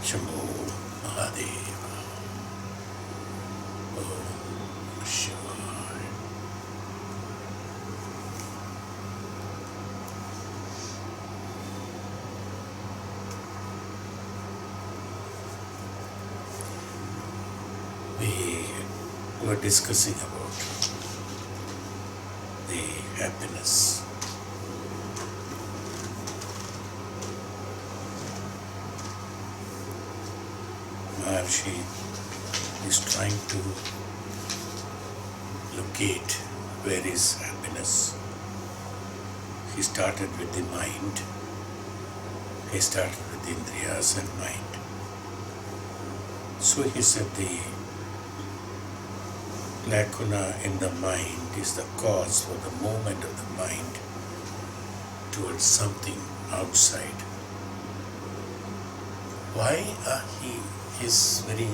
Shambho Mahadeva. Om Shivaya. We were discussing about the happiness. Maharshi is trying to locate where is happiness. He started with the mind. He started with the indriyas and mind. So he said the lacuna in the mind is the cause for the movement of the mind towards something outside. Why he is very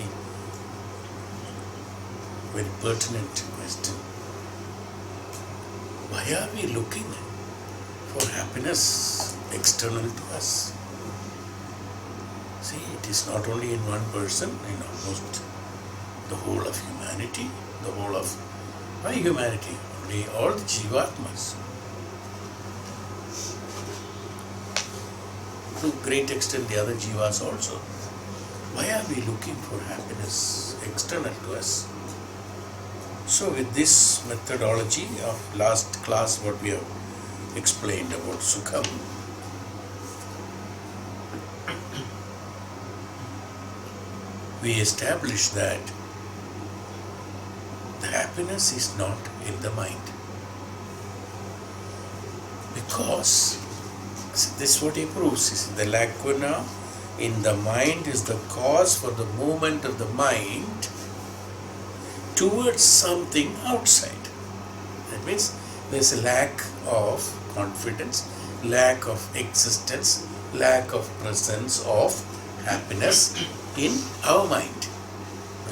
pertinent question. Why are we looking for happiness external to us? See, it is not only in one person, in almost the whole of humanity, the whole of, why humanity? Only all the jivatmas. To a great extent the other jivas also. Why are we looking for happiness external to us? So with this methodology of last class what we have explained about Sukham, we established that the happiness is not in the mind. Because this is what he proves. The lacuna in the mind is the cause for the movement of the mind towards something outside. That means there is a lack of confidence, lack of existence, lack of presence of happiness in our mind.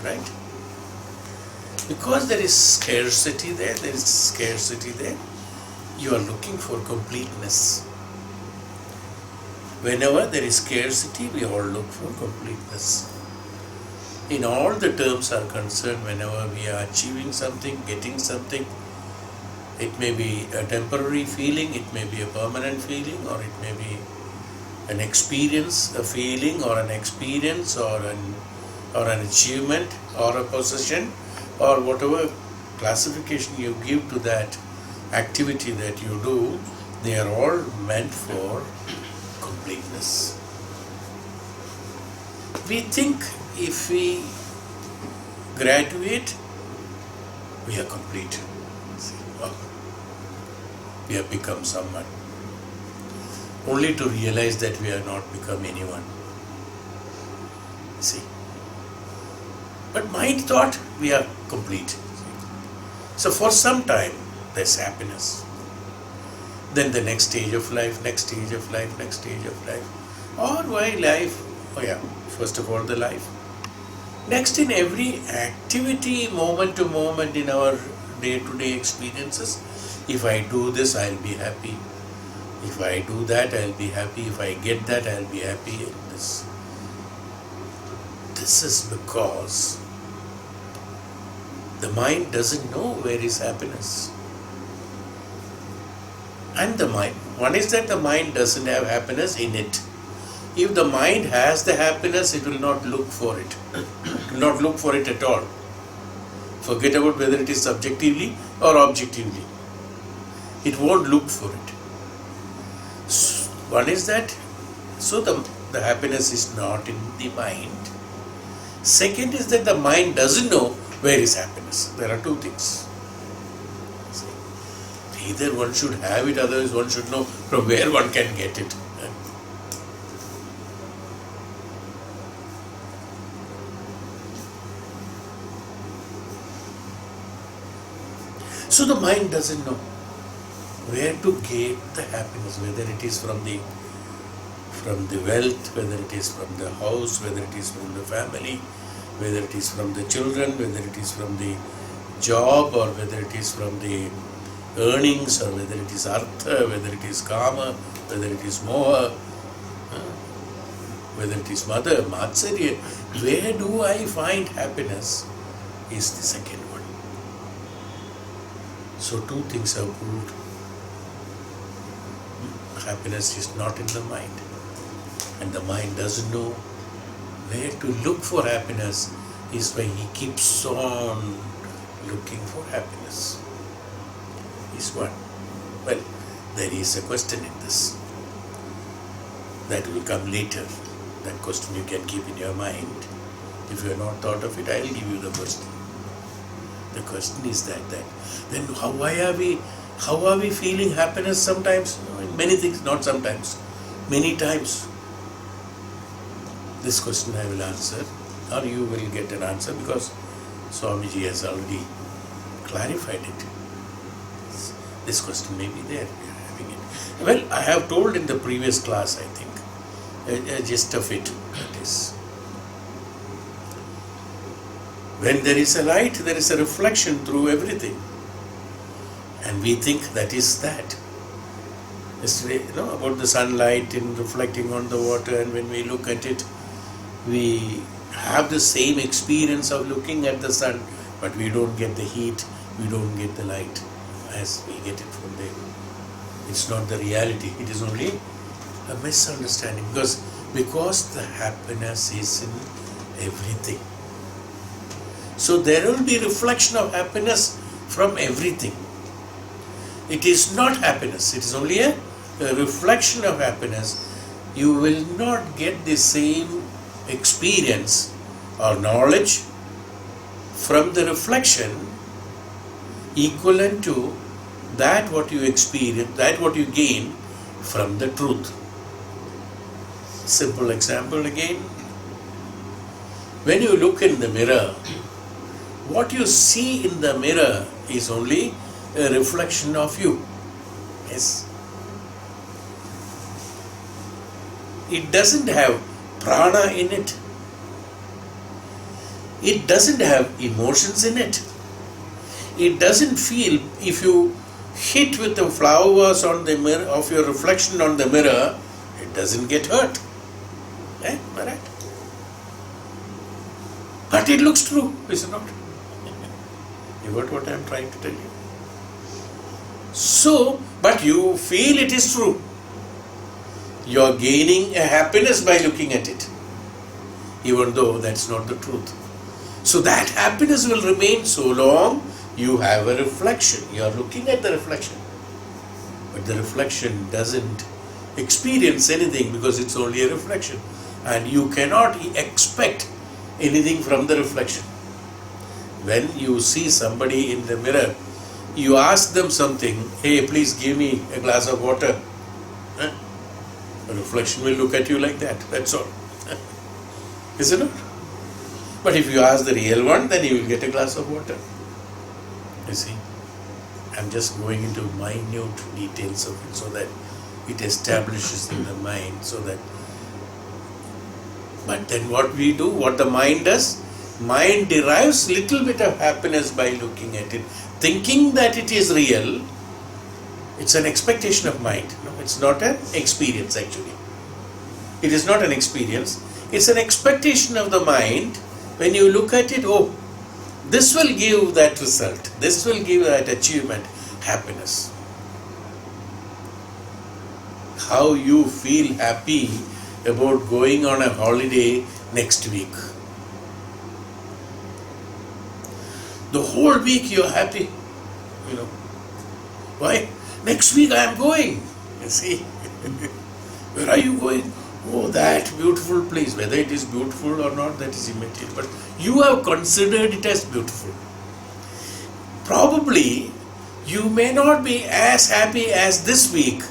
Right? Because there is scarcity there, you are looking for completeness. Whenever there is scarcity, we all look for completeness. In all the terms are concerned, whenever we are achieving something, getting something, it may be a temporary feeling, it may be a permanent feeling, or it may be an experience, a feeling or an experience or an achievement or a possession or whatever classification you give to that activity that you do, they are all meant for completeness. We think if we graduate, we are complete. We have become someone. Only to realize that we have not become anyone. See. But mind thought we are complete. So for some time there's happiness. Then the next stage of life, next stage of life, next stage of life. Or why life? Oh yeah, first of all the life. Next, in every activity, moment to moment in our day-to-day experiences, if I do this, I'll be happy. If I do that, I'll be happy. If I get that, I'll be happy. This is because the mind doesn't know where is happiness. And the mind, one is that the mind doesn't have happiness in it. If the mind has the happiness, it will not look for it. It will not look for it at all. Forget about whether it is subjectively or objectively. It won't look for it. One is that, so the happiness is not in the mind. Second is that the mind doesn't know where is happiness. There are two things. Either one should have it, otherwise one should know from where one can get it. So the mind doesn't know where to get the happiness, whether it is from the wealth, whether it is from the house, whether it is from the family, whether it is from the children, whether it is from the job, or whether it is from the earnings, or whether it is artha, whether it is kama, whether it is moha, whether it is mother, Matsarya, where do I find happiness is the second one. So two things are proved. Happiness is not in the mind, and the mind doesn't know where to look for happiness, is why he keeps on looking for happiness. Is one. Well, there is a question in this. That will come later. That question you can keep in your mind. If you have not thought of it, I will give you the question. The question is that then why are we feeling happiness sometimes? Many things, not sometimes. Many times. This question I will answer, or you will get an answer, because Swamiji has already clarified it. This question may be there. We are having it. Well, I have told in the previous class, I think, a gist of it. That is, when there is a light, there is a reflection through everything, and we think that is that. Yesterday, about the sunlight and reflecting on the water, and when we look at it, we have the same experience of looking at the sun, but we don't get the heat, we don't get the light as we get it from there. It's not the reality, it is only a misunderstanding, because the happiness is in everything. So there will be reflection of happiness from everything. It is not happiness, it is only a reflection of happiness. You will not get the same experience or knowledge from the reflection equivalent to that what you experience, that what you gain from the truth. Simple example again. When you look in the mirror, what you see in the mirror is only a reflection of you. Yes. It doesn't have prana in it. It doesn't have emotions in it. It doesn't feel, if you hit with the flowers on the mirror of your reflection on the mirror, it doesn't get hurt. Eh? Right? But it looks true, is it not? You got what I am trying to tell you? So, but you feel it is true. You are gaining a happiness by looking at it, even though that's not the truth. So that happiness will remain so long you have a reflection. You are looking at the reflection. But the reflection doesn't experience anything because it's only a reflection. And you cannot expect anything from the reflection. When you see somebody in the mirror, you ask them something, hey, please give me a glass of water. The reflection will look at you like that, that's all. Is it not? But if you ask the real one, then you will get a glass of water. You see, I'm just going into minute details of it so that it establishes in the mind, so that. But then what we do, what the mind does, mind derives little bit of happiness by looking at it, thinking that it is real. It's an expectation of mind. No, it's not an experience actually. It is not an experience. It's an expectation of the mind. When you look at it, oh, this will give that result. This will give that achievement, happiness. How you feel happy about going on a holiday next week. The whole week you're happy. Why? Next week I am going. You see. Where are you going? Oh, that beautiful place. Whether it is beautiful or not, that is immaterial. But you have considered it as beautiful. Probably you may not be as happy as this week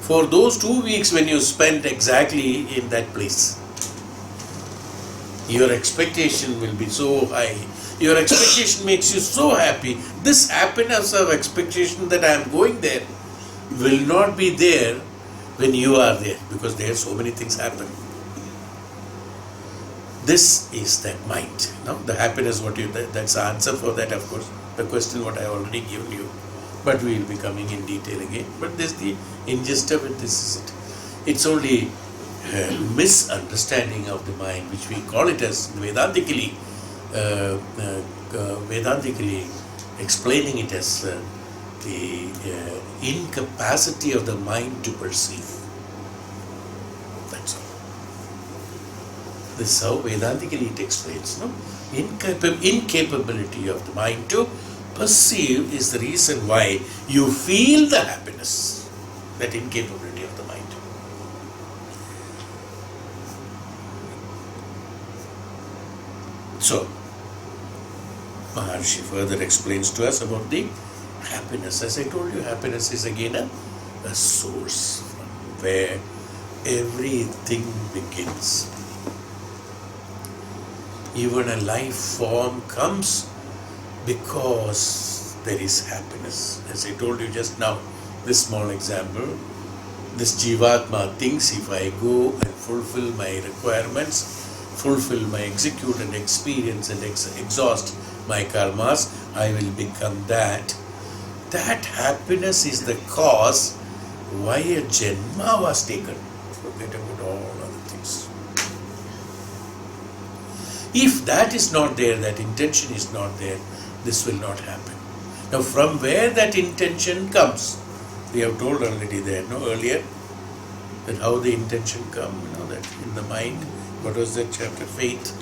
for those 2 weeks when you spent exactly in that place. Your expectation will be so high. Your expectation makes you so happy. This happiness of expectation that I am going there will not be there when you are there, because there so many things happen. This is that mind. No? The happiness, that's the answer for that, of course. The question what I already given you. But we will be coming in detail again. But this the ingest of it, this is it. It's only misunderstanding of the mind, which we call it as Vedantically explaining it as the incapacity of the mind to perceive. That's all. This is how Vedantically it explains. No? Incapability of the mind to perceive is the reason why you feel the happiness. That incapability of the mind. So, Maharshi further explains to us about the happiness. As I told you, happiness is again a source from where everything begins. Even a life form comes because there is happiness. As I told you just now, this small example, this Jivatma thinks if I go and fulfill my requirements, execute and experience and exhaust my karmas, I will become that. That happiness is the cause why a Janma was taken. Forget about all other things. If that is not there, that intention is not there, this will not happen. Now from where that intention comes, we have told already there, earlier, that how the intention come, that in the mind, what was that chapter? Faith.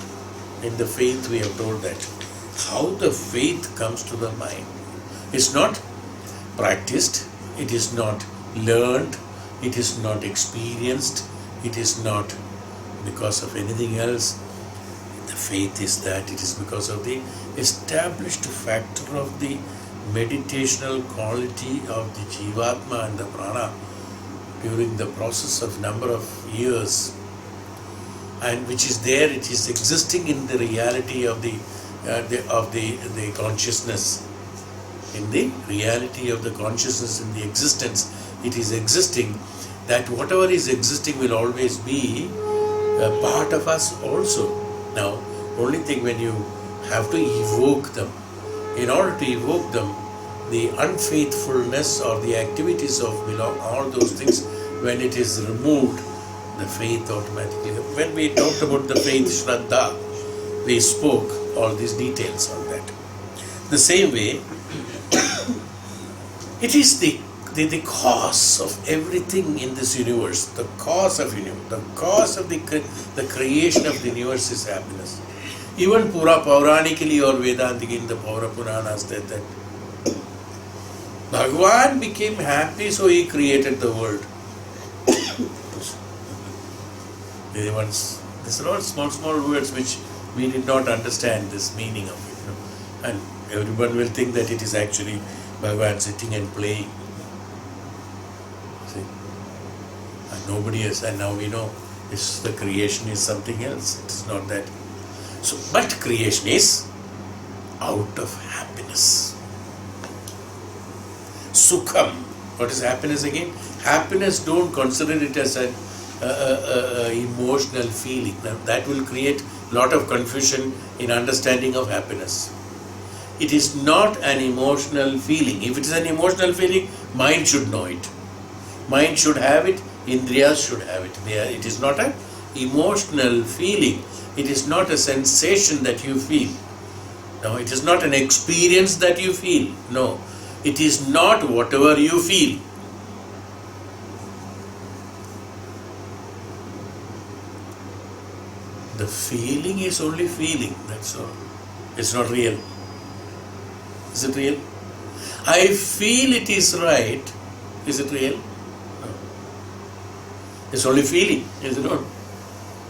In the faith we have told that. How the faith comes to the mind. It's not practiced, it is not learned, it is not experienced, it is not because of anything else. The faith is that it is because of the established factor of the meditational quality of the Jivatma and the Prana during the process of number of years, and which is there, it is existing in the reality of the consciousness. In the reality of the consciousness, in the existence, it is existing. That whatever is existing will always be a part of us also. Now, only thing, when you have to evoke them, in order to evoke them, the unfaithfulness or the activities of all those things, when it is removed, the faith automatically. When we talked about the faith, Shraddha, we spoke all these details on that. The same way, it is the cause of everything in this universe. The cause of the creation of the universe is happiness. Even Pauranically or Vedantically in the Paura Puranas that Bhagavan became happy, so he created the world. These are all small words which we did not understand this meaning of it. And everyone will think that it is actually Bhagavan sitting and playing. See? And nobody else. And now we know the creation is something else. It is not that. So, but creation is out of happiness. Sukham. What is happiness again? Happiness, don't consider it as an emotional feeling. Now, that will create a lot of confusion in understanding of happiness. It is not an emotional feeling. If it is an emotional feeling, mind should know it. Mind should have it, Indriyas should have it. It is not an emotional feeling. It is not a sensation that you feel. No, it is not an experience that you feel. No, it is not whatever you feel. The feeling is only feeling, that's all. It's not real. Is it real? I feel it is right. Is it real? No. It's only feeling, is it not?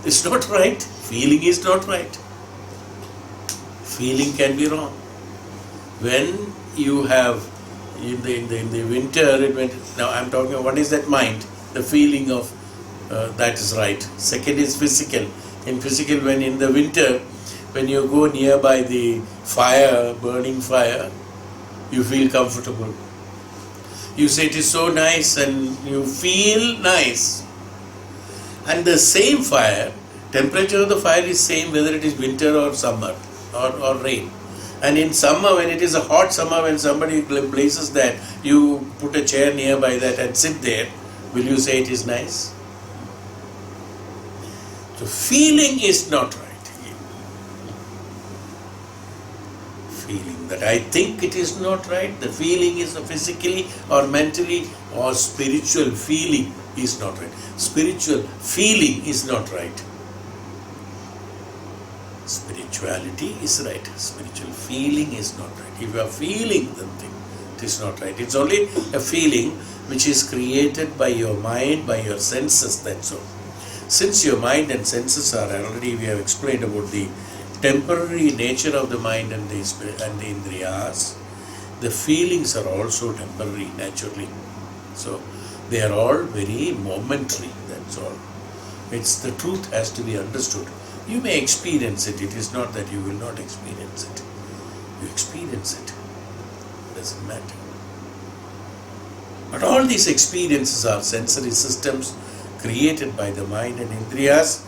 It's not right. Feeling is not right. Feeling can be wrong. When you have in the winter, now I'm talking about what is that mind? The feeling of that is right. Second is physical. In physical, when in the winter, when you go nearby the fire, burning fire, you feel comfortable. You say it is so nice and you feel nice. And the same fire, temperature of the fire is same whether it is winter or summer or rain. And in summer, when it is a hot summer, when somebody places that, you put a chair nearby that and sit there, will you say it is nice? So feeling is not right. Feeling that I think it is not right, the feeling is physically or mentally or spiritual feeling is not right. Spiritual feeling is not right. Spirituality is right. Spiritual feeling is not right. If you are feeling something, it is not right. It's only a feeling which is created by your mind, by your senses, that's all. Since your mind and senses are already, we have explained about the temporary nature of the mind and the indriyas, the feelings are also temporary, naturally. So they are all very momentary, that's all. It's the truth has to be understood. You may experience it. It is not that you will not experience it. You experience it. It doesn't matter. But all these experiences are sensory systems created by the mind and indriyas,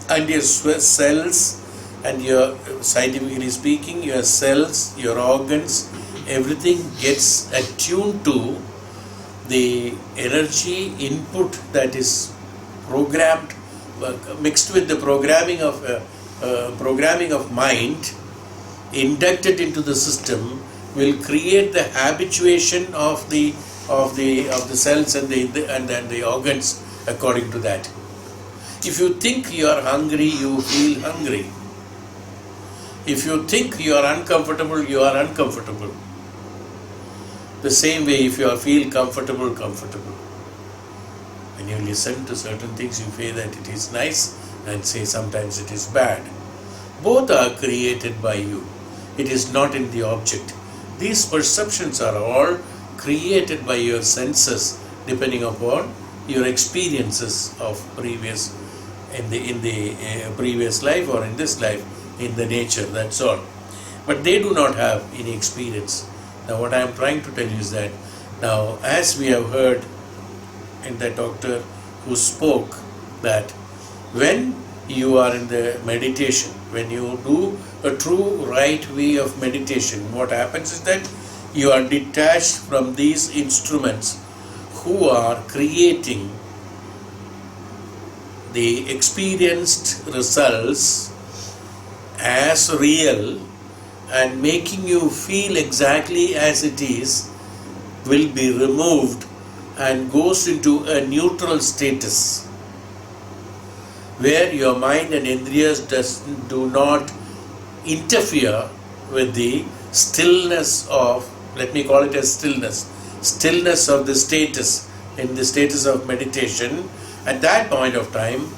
and your cells, and your, scientifically speaking, your cells, your organs, everything gets attuned to the energy input that is programmed, mixed with the programming of mind, inducted into the system, will create the habituation of the cells and the organs according to that. If you think you are hungry, you feel hungry. If you think you are uncomfortable, you are uncomfortable. The same way, if you feel comfortable, comfortable. When you listen to certain things, you feel that it is nice, and say sometimes it is bad. Both are created by you. It is not in the object. These perceptions are all created by your senses, depending upon your experiences of previous in the previous life or in this life, in the nature. That's all. But they do not have any experience. Now, what I am trying to tell you is that now, as we have heard in the doctor who spoke, that when you are in the meditation, when you do a true right way of meditation, what happens is that you are detached from these instruments who are creating the experienced results as real and making you feel exactly as it is, will be removed and goes into a neutral status where your mind and indriyas do not interfere with the stillness of, let me call it as stillness of the status, in the status of meditation. At that point of time,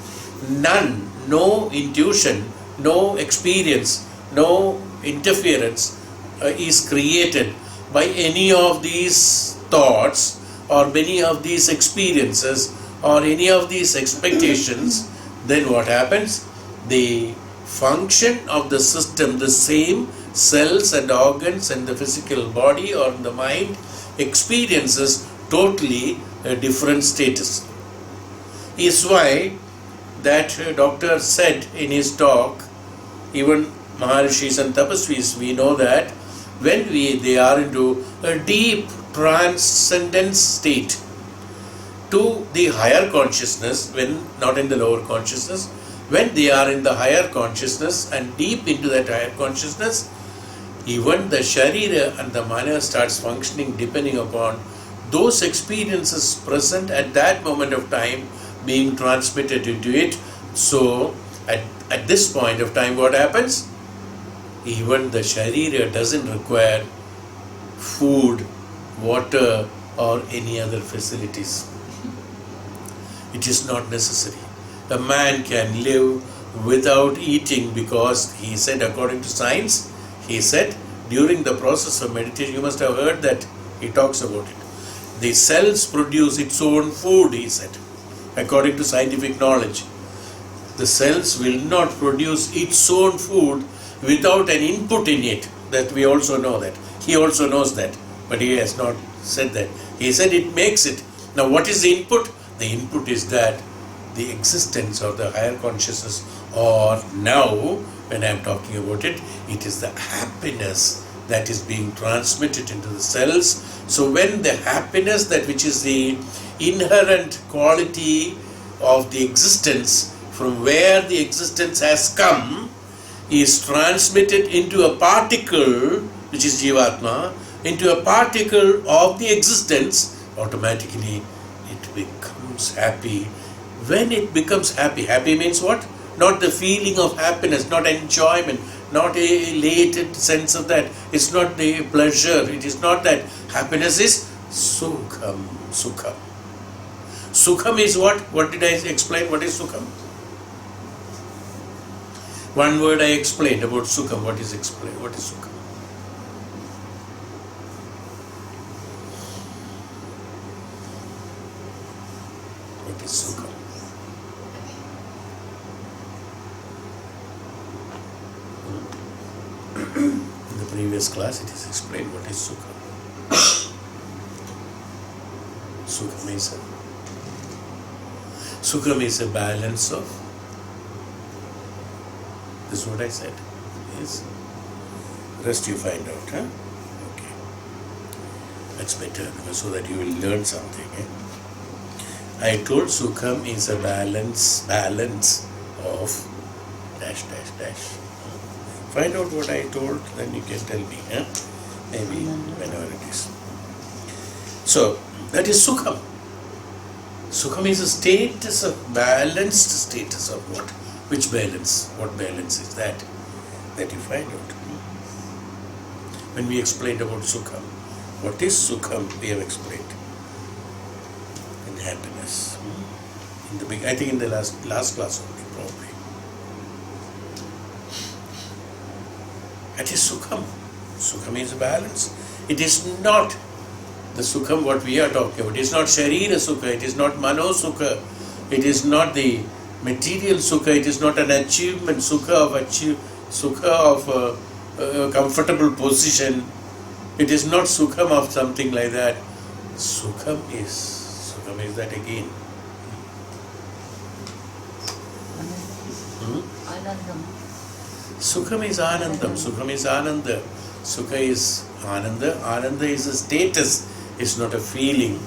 no intuition, no experience, no interference is created by any of these thoughts or many of these experiences or any of these expectations. Then what happens? The function of the system, the same cells and organs and the physical body or the mind experiences totally a different status. Is why that doctor said in his talk, even Maharishis and Tapasvis, we know that when they are into a deep transcendence state to the higher consciousness, when not in the lower consciousness, when they are in the higher consciousness and deep into that higher consciousness, even the sharira and the mana starts functioning depending upon those experiences present at that moment of time being transmitted into it. So at this point of time, what happens? Even the sharira doesn't require food, water or any other facilities. It is not necessary. A man can live without eating because he said, according to science, he said during the process of meditation, you must have heard that he talks about it. The cells produce its own food, he said, according to scientific knowledge. The cells will not produce its own food without an input in it. That we also know that. He also knows that, but he has not said that. He said it makes it. Now what is the input? The input is that the existence of the higher consciousness, or now when I am talking about it, it is the happiness that is being transmitted into the cells. So when the happiness, that which is the inherent quality of the existence, from where the existence has come, is transmitted into a particle, which is Jivatma, into a particle of the existence, automatically it becomes happy. When it becomes happy, happy means what? Not the feeling of happiness, not enjoyment, not a elated sense of that. It's not the pleasure, it is not that. Happiness is Sukham, Sukham. Sukham is what? What did I explain? What is Sukham? One word I explained about Sukham. What is explained? What is Sukham? What is Sukham? In the previous class it is explained what is Sukham. Sukham is a balance of, this is what I said. Yes. Rest you find out, huh? Okay. That's better, because so that you will learn something. I told Sukham is a balance of dash dash dash. Find out what I told, then you can tell me, huh? Maybe whenever it is. So that is Sukham. Sukham is a status of balanced status of what? Which balance? What balance is that? That you find out. When we explained about Sukham, what is Sukham? We have explained. In happiness. In the big, I think in the last class only, probably. That is Sukham. Sukham is a balance. It is not the Sukham what we are talking about. It is not Sharira Sukha, it is not Mano Sukha, it is not the material Sukha, it is not an achievement Sukha of a comfortable position. It is not Sukham of something like that. Sukham is that again. Sukham is Anandam. Sukham is Ananda. Sukha is Ananda. Ananda is a status. It's not a feeling.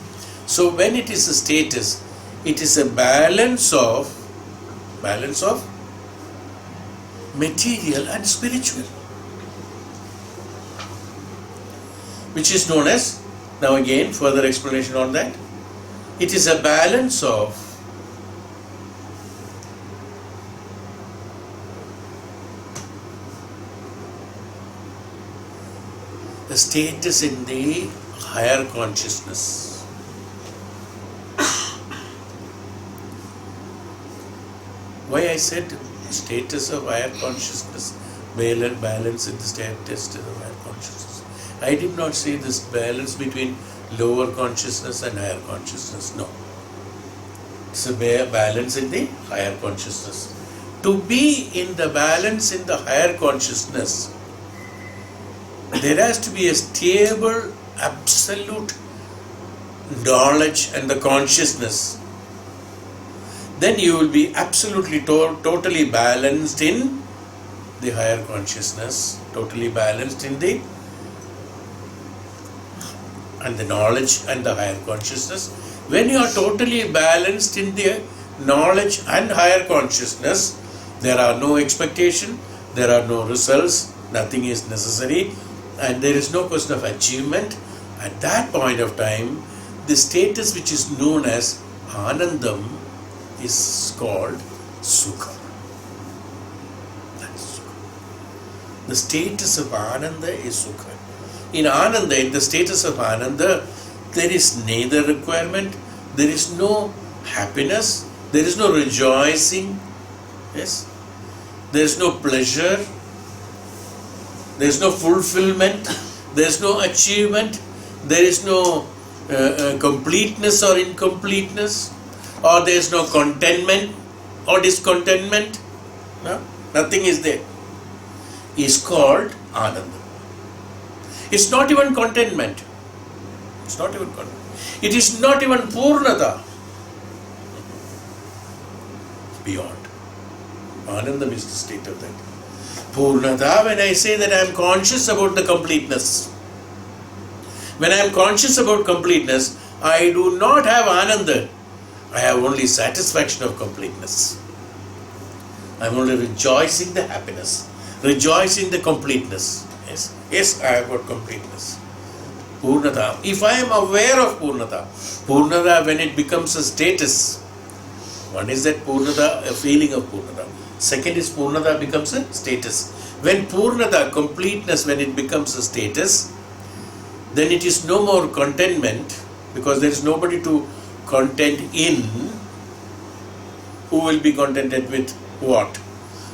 So when it is a status, it is a balance of material and spiritual, which is known as, now again further explanation on that, it is a balance of the status in the higher consciousness. Why I said status of higher consciousness, balance in the status of higher consciousness. I did not say this balance between lower consciousness and higher consciousness. No. It's a balance in the higher consciousness. To be in the balance in the higher consciousness, there has to be a stable, absolute knowledge and the consciousness. Then you will be absolutely totally balanced in the higher consciousness, totally balanced in the knowledge and the higher consciousness. When you are totally balanced in the knowledge and higher consciousness, there are no expectation, there are no results, nothing is necessary, and there is no question of achievement. At that point of time, the status which is known as Anandam is called Sukha. That's Sukha. The status of Ananda is Sukha. In Ananda, in the status of Ananda, there is neither requirement, there is no happiness, there is no rejoicing, yes, there is no pleasure, there is no fulfillment, there is no achievement, there is no completeness or incompleteness, or there is no contentment or discontentment. No? Nothing is there. Is called Ananda. It's not even contentment. It's not even contentment. It is not even Purnata. Beyond. Anandam is the state of that. Purnata, when I say that I am conscious about the completeness. When I am conscious about completeness, I do not have Ananda. I have only satisfaction of completeness. I'm only rejoicing the happiness, rejoicing the completeness. Yes, I have got completeness. Purnata. If I am aware of Purnata when it becomes a status, one is that Purnata, a feeling of Purnata. Second is Purnata becomes a status. When Purnata, completeness, when it becomes a status, then it is no more contentment, because there is nobody to content in. Who will be contented with what?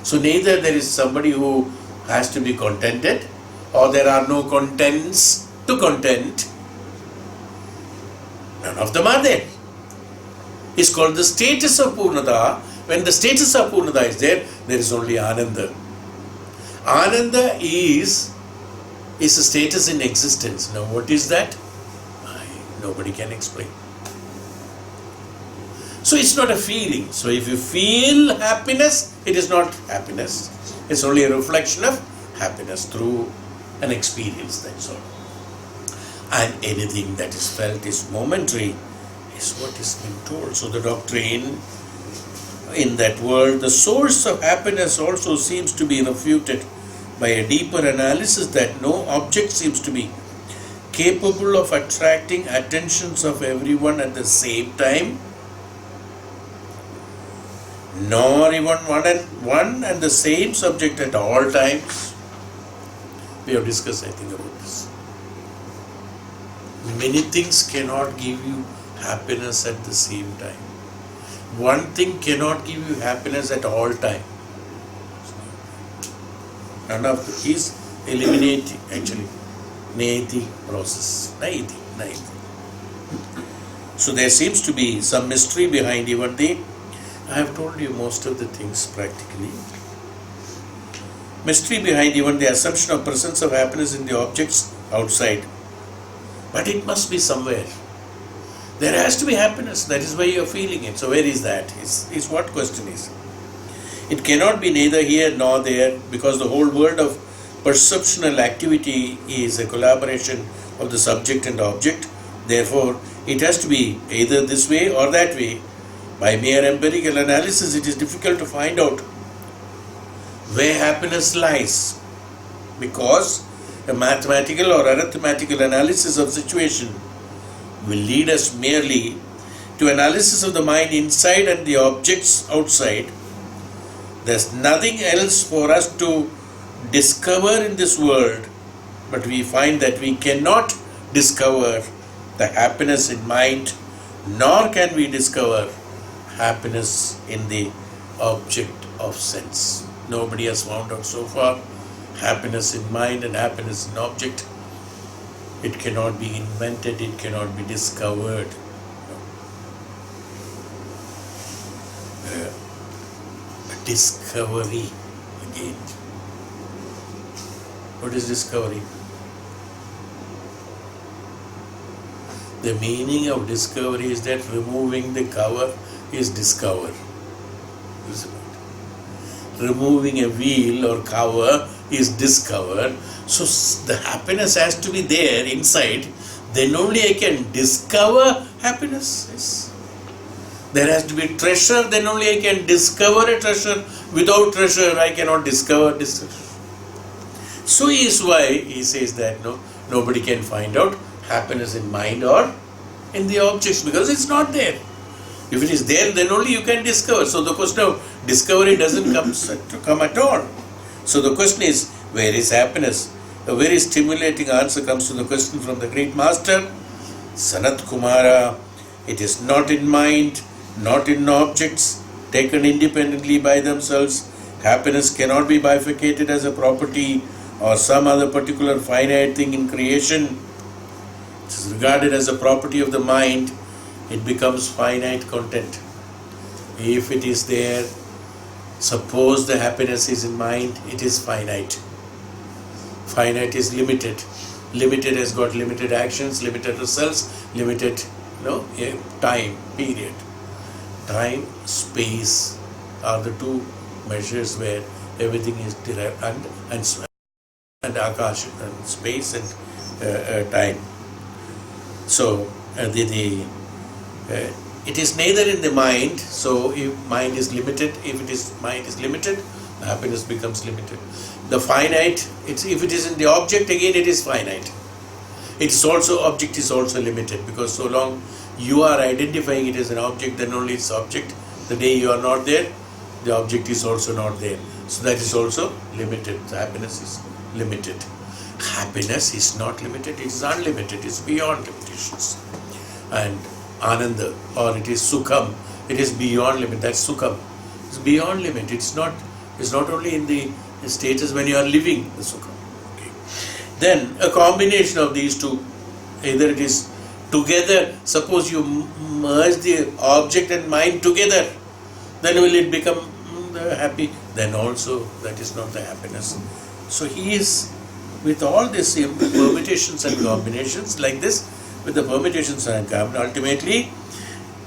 So neither there is somebody who has to be contented, or there are no contents to content. None of them are there. It's called the status of Purnata. When the status of Purnata is there, there is only Ananda. Ananda is a status in existence. Now what is that? Nobody can explain. So it's not a feeling. So if you feel happiness, it is not happiness. It's only a reflection of happiness through an experience, that's all. And anything that is felt is momentary, is what is being told. So the doctrine in that world, the source of happiness also seems to be refuted by a deeper analysis that no object seems to be capable of attracting attentions of everyone at the same time, nor even one and the same subject at all times. We have discussed, I think, about this. Many things cannot give you happiness at the same time. One thing cannot give you happiness at all times. None of it is eliminating, actually. Naiti process. Naiti. So there seems to be some mystery behind even I have told you most of the things practically. Mystery behind even the assumption of presence of happiness in the objects outside. But it must be somewhere. There has to be happiness. That is why you are feeling it. So where is that? Is what question is. It cannot be neither here nor there, because the whole world of perceptual activity is a collaboration of the subject and object. Therefore, it has to be either this way or that way. By mere empirical analysis, it is difficult to find out where happiness lies, because a mathematical or arithmetical analysis of situation will lead us merely to analysis of the mind inside and the objects outside. There's nothing else for us to discover in this world, but we find that we cannot discover the happiness in mind, nor can we discover happiness in the object of sense. Nobody has found out so far happiness in mind and happiness in object. It cannot be invented, it cannot be discovered. Discovery again. What is discovery? The meaning of discovery is that removing the cover is discover. Removing a wheel or cover is discover. So the happiness has to be there inside. Then only I can discover happiness. Yes. There has to be treasure. Then only I can discover a treasure. Without treasure, I cannot discover this treasure. So is why he says that nobody can find out happiness in mind or in the objects, because it's not there. If it is there, then only you can discover. So the question of discovery doesn't come at all. So the question is, where is happiness? A very stimulating answer comes to the question from the great master, Sanat Kumara. It is not in mind, not in objects, taken independently by themselves. Happiness cannot be bifurcated as a property or some other particular finite thing in creation. It is regarded as a property of the mind. It becomes finite content. If it is there, suppose the happiness is in mind, it is finite. Finite is limited. Limited has got limited actions, limited results, limited time, period. Time, space are the two measures where everything is derived, and akash, and space and time. So it is neither in the mind, so if mind is limited, mind is limited, the happiness becomes limited. The finite, if it is in the object, again it is finite. Object is also limited, because so long you are identifying it as an object, then only it's object. The day you are not there, the object is also not there. So that is also limited. The happiness is limited. Happiness is not limited, it is unlimited, it's beyond limitations. And Ananda, or it is Sukham, it is beyond limit, that's Sukham. It's beyond limit, it's not only in the status when you are living the Sukham. Okay. Then a combination of these two, either it is together, suppose you merge the object and mind together, then will it become happy? Then also that is not the happiness. So he is, with all these permutations and combinations like this, with the permutations and combinations, ultimately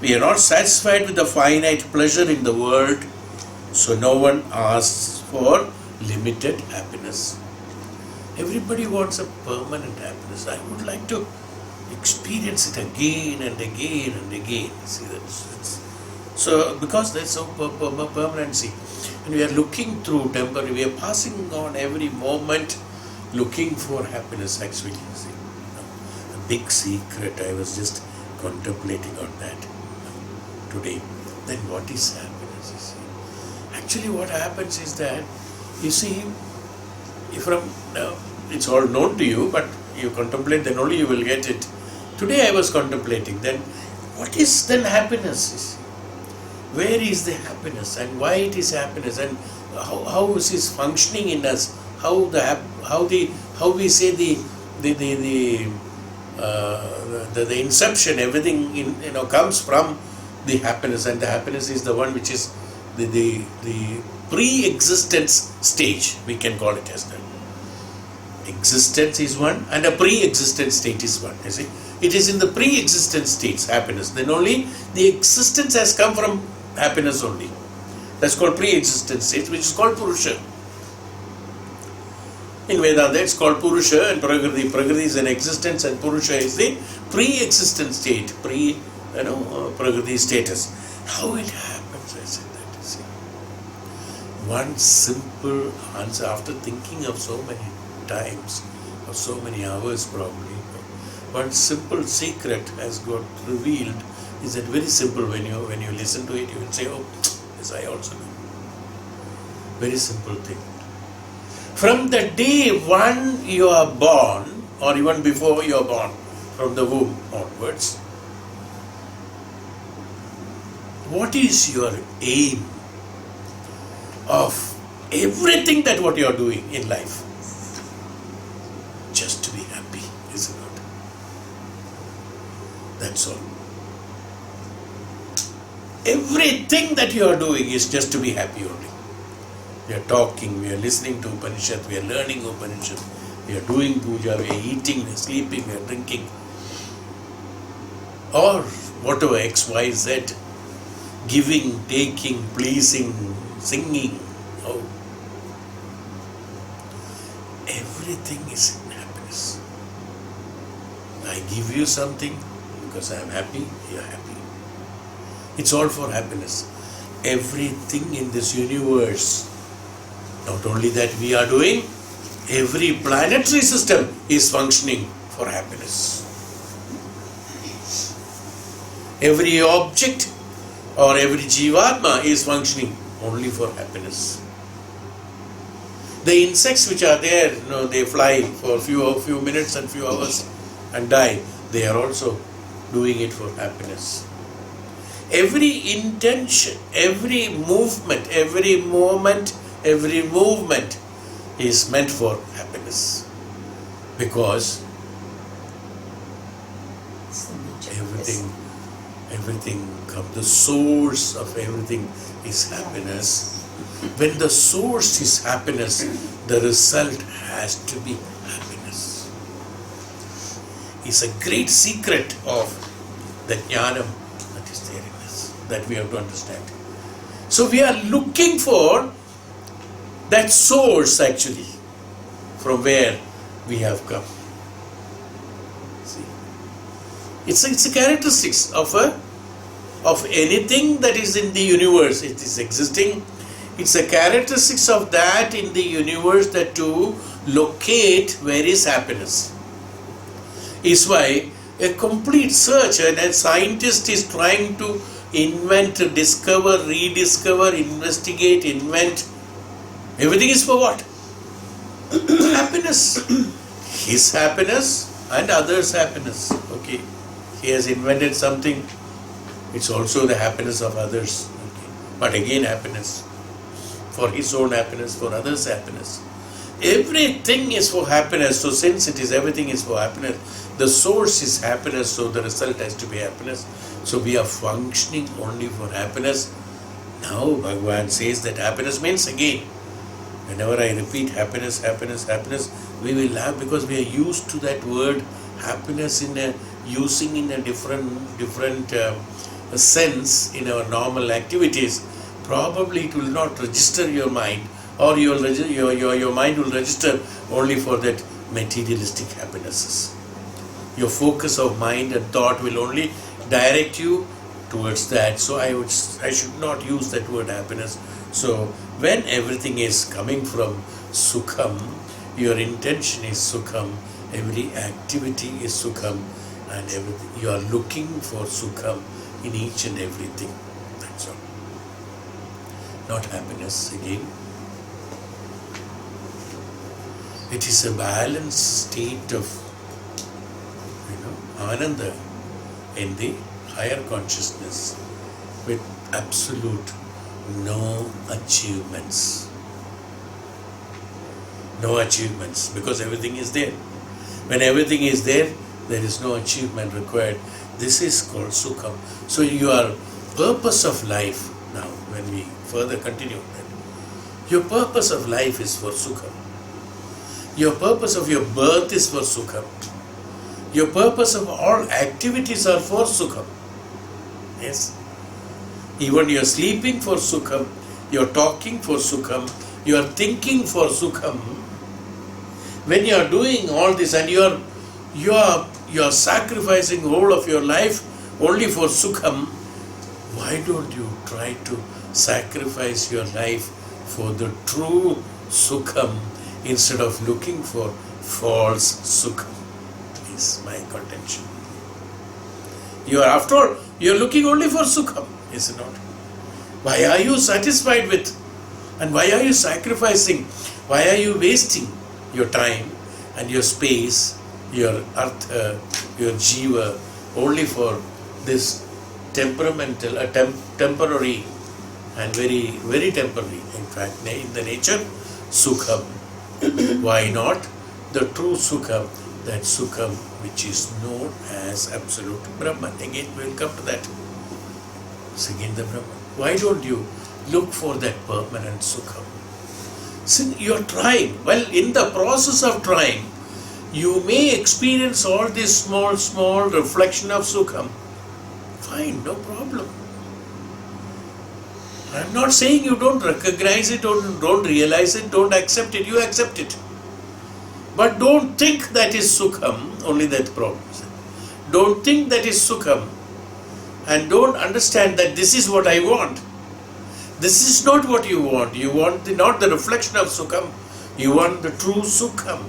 we are not satisfied with the finite pleasure in the world, so no one asks for limited happiness. Everybody wants a permanent happiness. I would like to experience it again and again and again. See, so because there's so permanency, and we are looking through temporary, we are passing on every moment looking for happiness. Actually, you see, a big secret. I was just contemplating on that today. Then what is happiness? You see, actually, what happens is that, you see, it's all known to you, but you contemplate, then only you will get it. Today I was contemplating. Then, what is then happiness? You see? Where is the happiness, and why it is happiness, and how is it functioning in us? How we say the inception, everything comes from the happiness, and the happiness is the one which is the pre-existence stage. We can call it as that. Existence is one, and a pre-existence state is one. You see, it is in the pre-existence states happiness. Then only the existence has come from happiness only. That's called pre-existence state, which is called Purusha. In Vedanta, it's called Purusha and Prakriti. Prakriti is an existence, and Purusha is the pre-existence state, Prakriti status. How it happens, I said that. You see, one simple answer, after thinking of so many times, or so many hours probably, one simple secret has got revealed. Is that very simple? When you listen to it, you will say, "Oh, yes, I also know." Very simple thing. From the day one you are born, or even before you are born, from the womb onwards, what is your aim of everything that what you are doing in life? Just to be happy, is it not? That's all. Everything that you are doing is just to be happy only. We are talking, we are listening to Upanishad, we are learning Upanishad, we are doing puja, we are eating, we are sleeping, we are drinking, or whatever, X, Y, Z, giving, taking, pleasing, singing. Oh, everything is in happiness. I give you something because I am happy, you are happy. It's all for happiness. Everything in this universe, not only that we are doing, every planetary system is functioning for happiness. Every object or every jivatma is functioning only for happiness. The insects which are there, they fly for a few minutes and few hours and die. They are also doing it for happiness. Every intention, every movement, every moment, every movement is meant for happiness, because everything comes, the source of everything is happiness. When the source is happiness, the result has to be happiness. It's a great secret of the jnanam that is there in us, that we have to understand. So we are looking for that source actually, from where we have come. See, it's a characteristics of a of anything that is in the universe. It is existing. It's a characteristics of that in the universe that to locate where is happiness. Is why a complete search, and a scientist is trying to invent, discover, rediscover, investigate, invent. Everything is for what? Happiness. His happiness and others' happiness. Okay. He has invented something. It's also the happiness of others. Okay. But again, happiness. For his own happiness, for others' happiness. Everything is for happiness. So since it is everything is for happiness, the source is happiness, so the result has to be happiness. So we are functioning only for happiness. Now Bhagavan says that happiness means, again, whenever I repeat happiness, happiness, happiness, we will have, because we are used to that word happiness using in a different sense in our normal activities. Probably it will not register your mind, or your mind will register only for that materialistic happinesses. Your focus of mind and thought will only direct you towards that. So I should not use that word happiness. So when everything is coming from Sukham, your intention is Sukham, every activity is Sukham, and everything you are looking for Sukham in each and everything. That's all. Not happiness again. It is a balanced state of Ananda in the higher consciousness with absolute no achievements. No achievements, because everything is there. When everything is there, there is no achievement required. This is called Sukham. So your purpose of life, now when we further continue that, your purpose of life is for Sukham. Your purpose of your birth is for Sukham. Your purpose of all activities are for Sukham. Yes. Even you are sleeping for Sukham, you are talking for Sukham, you are thinking for Sukham. When you are doing all this and you are sacrificing whole of your life only for Sukham, why don't you try to sacrifice your life for the true Sukham instead of looking for false Sukham? Is my contention. You are, after all, you are looking only for Sukham, is it not? Why are you satisfied with? And why are you sacrificing? Why are you wasting your time and your space, your artha, your jiva, only for this temperamental, temporary and very, very temporary, in fact, in the nature, Sukham. Why not the true Sukham? That Sukham which is known as absolute Brahman. Again we will come to that. It's again the Brahman. Why don't you look for that permanent Sukham? Since you are trying, well, in the process of trying, you may experience all this small reflection of Sukham. Fine, no problem. I am not saying you don't recognize it or don't realize it, don't accept it, you accept it. But don't think that is Sukham, only that problem. Don't think that is Sukham, and don't understand that this is what I want. This is not what you want. You want not the reflection of Sukham, you want the true Sukham.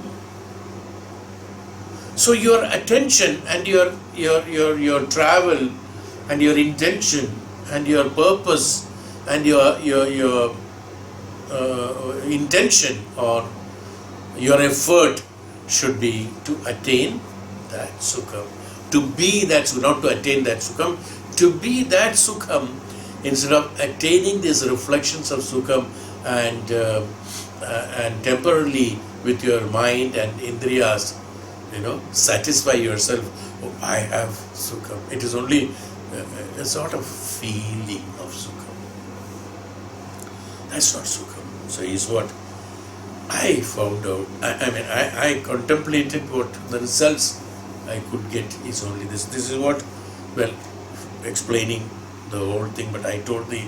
So your attention and your travel and your intention and your purpose and your intention or your effort should be to attain that Sukham. To be that, not to attain that Sukham, to be that Sukham instead of attaining these reflections of Sukham and temporarily with your mind and indriyas, satisfy yourself. Oh, I have Sukham. It is only a sort of feeling of Sukham. That's not Sukham. So is what I found out. I contemplated what the results I could get is only this. This is what, well, explaining the whole thing, but I told the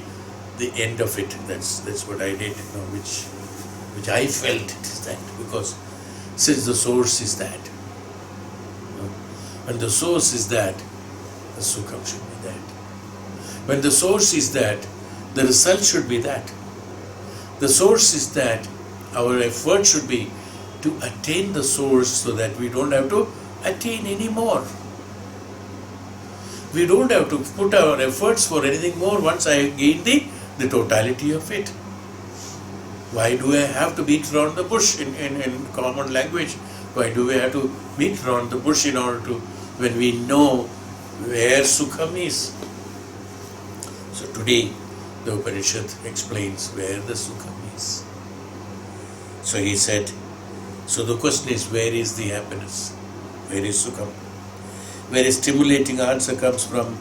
end of it. That's what I did, which I felt it is that, because since the source is that, and the source is that, the Sukham should be that. When the source is that, the result should be that. The source is that. Our effort should be to attain the source so that we don't have to attain any more. We don't have to put our efforts for anything more once I gain the totality of it. Why do I have to beat around the bush in common language? Why do we have to beat around the bush in order to, when we know where Sukham is? So today the Upanishad explains where the Sukham is. So he said, so the question is, where is the happiness? Where is Sukham? Where a stimulating answer comes from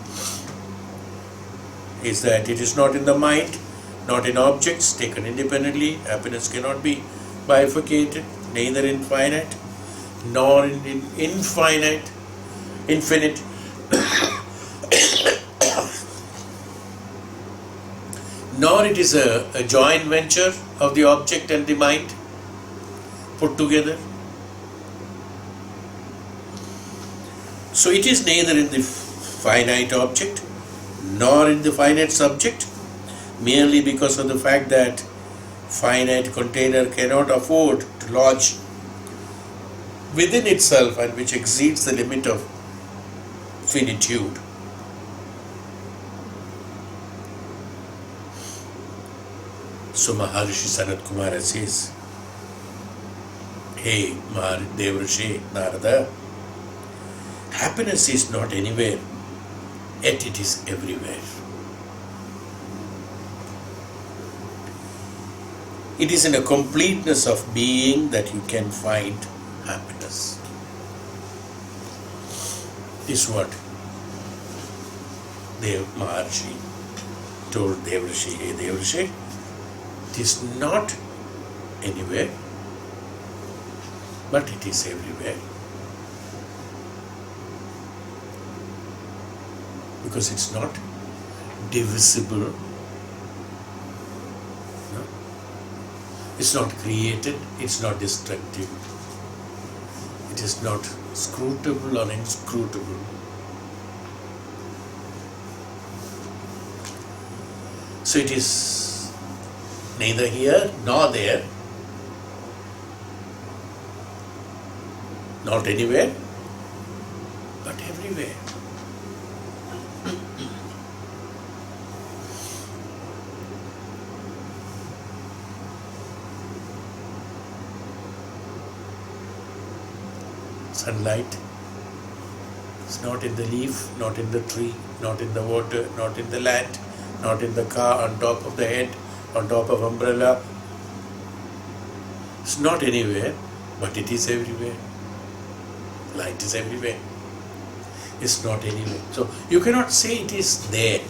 is that it is not in the mind, not in objects taken independently. Happiness cannot be bifurcated, neither in finite nor in infinite. Nor it is a joint venture of the object and the mind put together. So it is neither in the finite object nor in the finite subject, merely because of the fact that finite container cannot afford to lodge within itself and which exceeds the limit of finitude. So Maharishi Sanat Kumara says, hey Devrishi Narada, happiness is not anywhere, yet it is everywhere. It is in a completeness of being that you can find happiness. This is what Dev Maharshi told Devrishi, hey Devrishi, it is not anywhere, but it is everywhere. Because it's not divisible, no? It's not created, it's not destructive, it is not scrutable or inscrutable. So it is neither here nor there, not anywhere, but everywhere. Sunlight is not in the leaf, not in the tree, not in the water, not in the land, not in the car, on top of the head, on top of umbrella. It's not anywhere, but it is everywhere. Light is everywhere. It's not anywhere. So you cannot say it is there.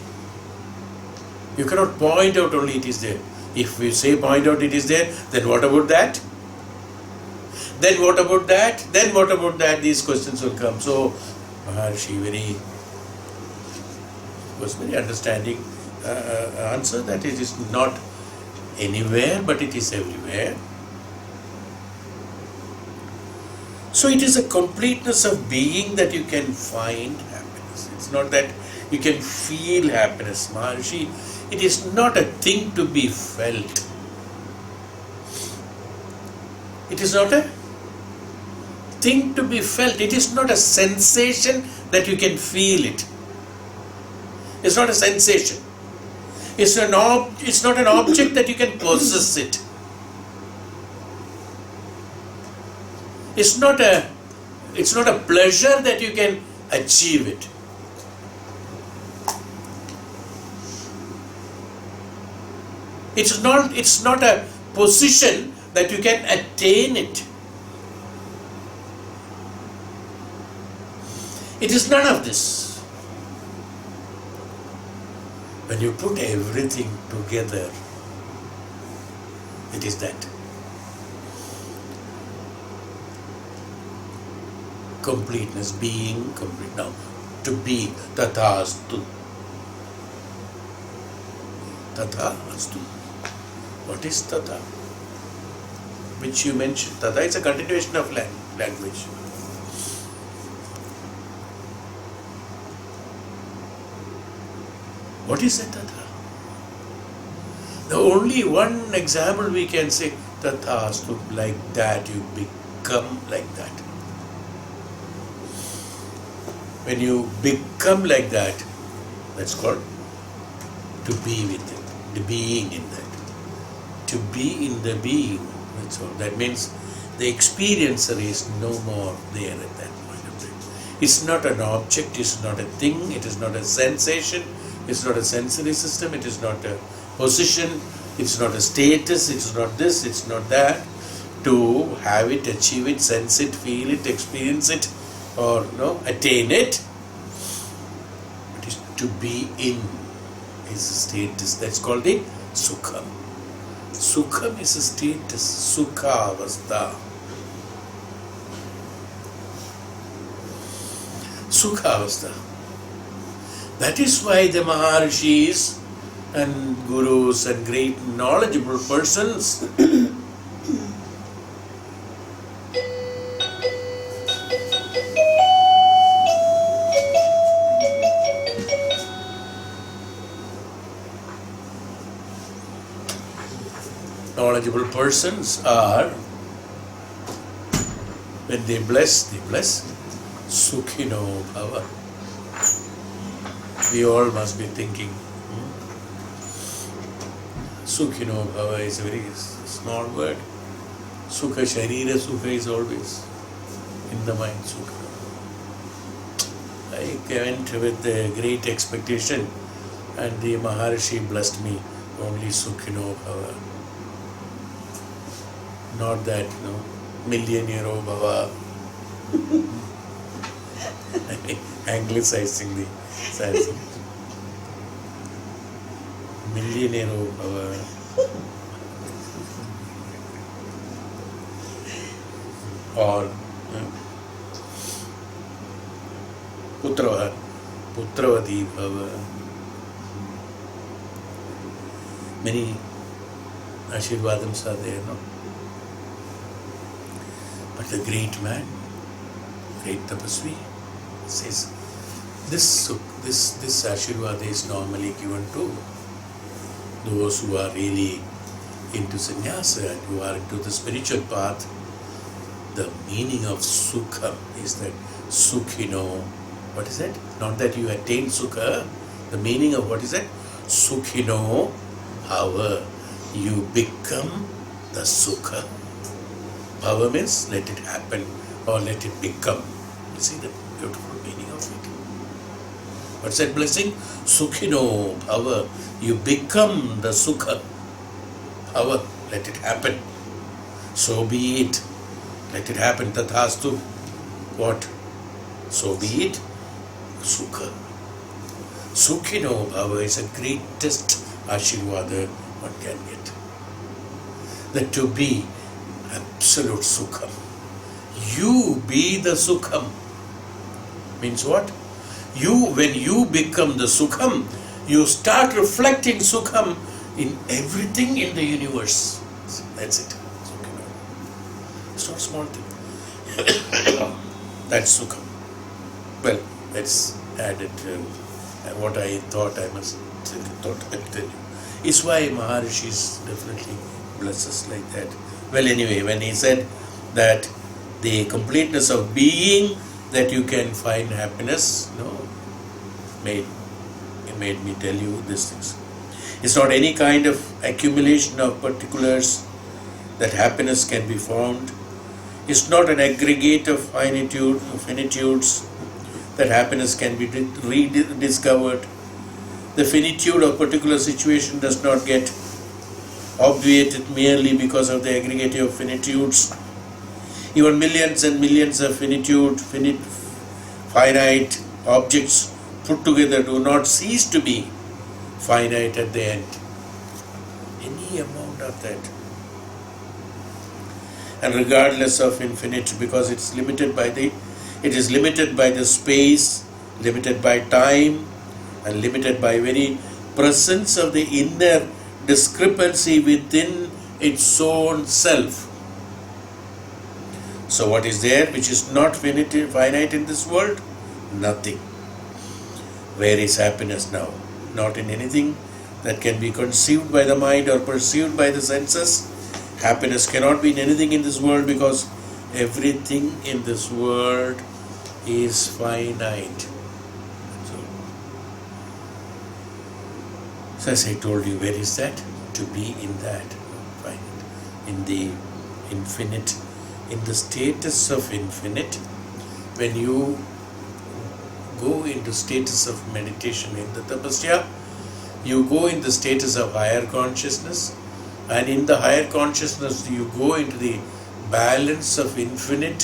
You cannot point out only it is there. If we say point out it is there, then what about that? Then what about that? Then what about that? These questions will come. So Maharshi was very understanding answer that it is not anywhere, but it is everywhere. So it is a completeness of being that you can find happiness. It's not that you can feel happiness. Maharshi, it is not a thing to be felt. It is not a thing to be felt. It is not a sensation that you can feel it. It's not a sensation. It's not an object that you can possess it. It's not a pleasure that you can achieve it. It's not a position that you can attain it. It is none of this. When you put everything together, it is that. Completeness, being complete. Now, to be, tatha astu. Tatha astu. What is tatha? Which you mentioned. Tatha is a continuation of language. What is that tatha? The only one example we can say, tathastu, like that, you become like that. When you become like that, that's called to be with it, the being in that. To be in the being, that's all. That means the experiencer is no more there at that point of time. It's not an object, it's not a thing, it is not a sensation, it's not a sensory system, it is not a position, it's not a status, it's not this, it's not that. To have it, achieve it, sense it, feel it, experience it, or attain it, it is to be in is a status. That's called the Sukham. Sukham is a status, Sukha avastha. Sukha avastha. That is why the Maharishis and Gurus and great knowledgeable persons are, when they bless Sukhino Bhava. We all must be thinking, Sukhino Bhava is a very small word. Sukha, Sharira Sukha is always in the mind, Sukha. I went with a great expectation and the Maharishi blessed me, only Sukhino Bhava. Not that, millionaire Bhava. Anglicizing the Sanskrit. Millionaire Bhava. Or Putravati Bhava. Many Ashirvadams are there, But the great man, great tapasvi, says this Ashirvada is normally given to those who are really into sannyasa and who are into the spiritual path. The meaning of Sukham is that Sukhino. What is that? Not that you attain Sukha. The meaning of what is that? Sukhino Bhava. You become the Sukha. Bhava means let it happen or let it become. You see the beautiful meaning of it. What's that blessing? Sukhino Bhava. You become the Sukha. Bhava. Let it happen. So be it. Let it happen. Tathastu. What? So be it. Sukha. Sukhino Bhava is the greatest Ashirvada one can get. That to be absolute Sukham. You be the Sukham. Means what? When you become the Sukham, you start reflecting Sukham in everything in the universe. That's it. It's not a small thing. That's Sukham. Well, let's add it to what I thought I must tell you. It's why Maharishis definitely bless us like that. Well, anyway, when he said that the completeness of being, that you can find happiness, it made me tell you these things. It's not any kind of accumulation of particulars that happiness can be found. It's not an aggregate of finitudes that happiness can be rediscovered. The finitude of particular situation does not get obviated merely because of the aggregate of finitudes. Even millions and millions of finite objects put together do not cease to be finite at the end. Any amount of that. And regardless of infinite, because it is limited by the space, limited by time, and limited by very presence of the inner discrepancy within its own self. So what is there which is not finite in this world? Nothing. Where is happiness now? not in anything that can be conceived by the mind or perceived by the senses. Happiness cannot be in anything in this world because everything in this world is finite. So as I told you, where is that? To be in that, finite, in the infinite, in the status of infinite. When you go into status of meditation in the tapasya, you go in the status of higher consciousness, and in the higher consciousness you go into the balance of infinite.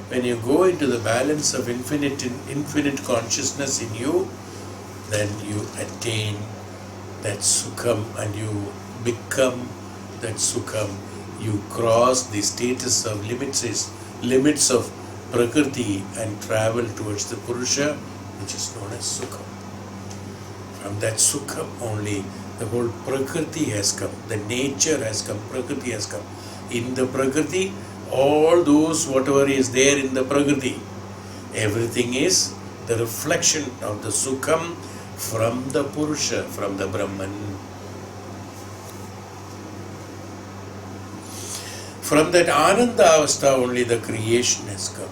When you go into the balance of infinite consciousness in you, then you attain that Sukham and you become that Sukham. You cross the status of limits of Prakriti and travel towards the Purusha, which is known as Sukham. From that Sukham only the whole Prakriti has come, the nature has come, Prakriti has come. In the Prakriti, all those whatever is there in the Prakriti, everything is the reflection of the Sukham from the Purusha, from the Brahman. From that Ananda Avastha only the creation has come.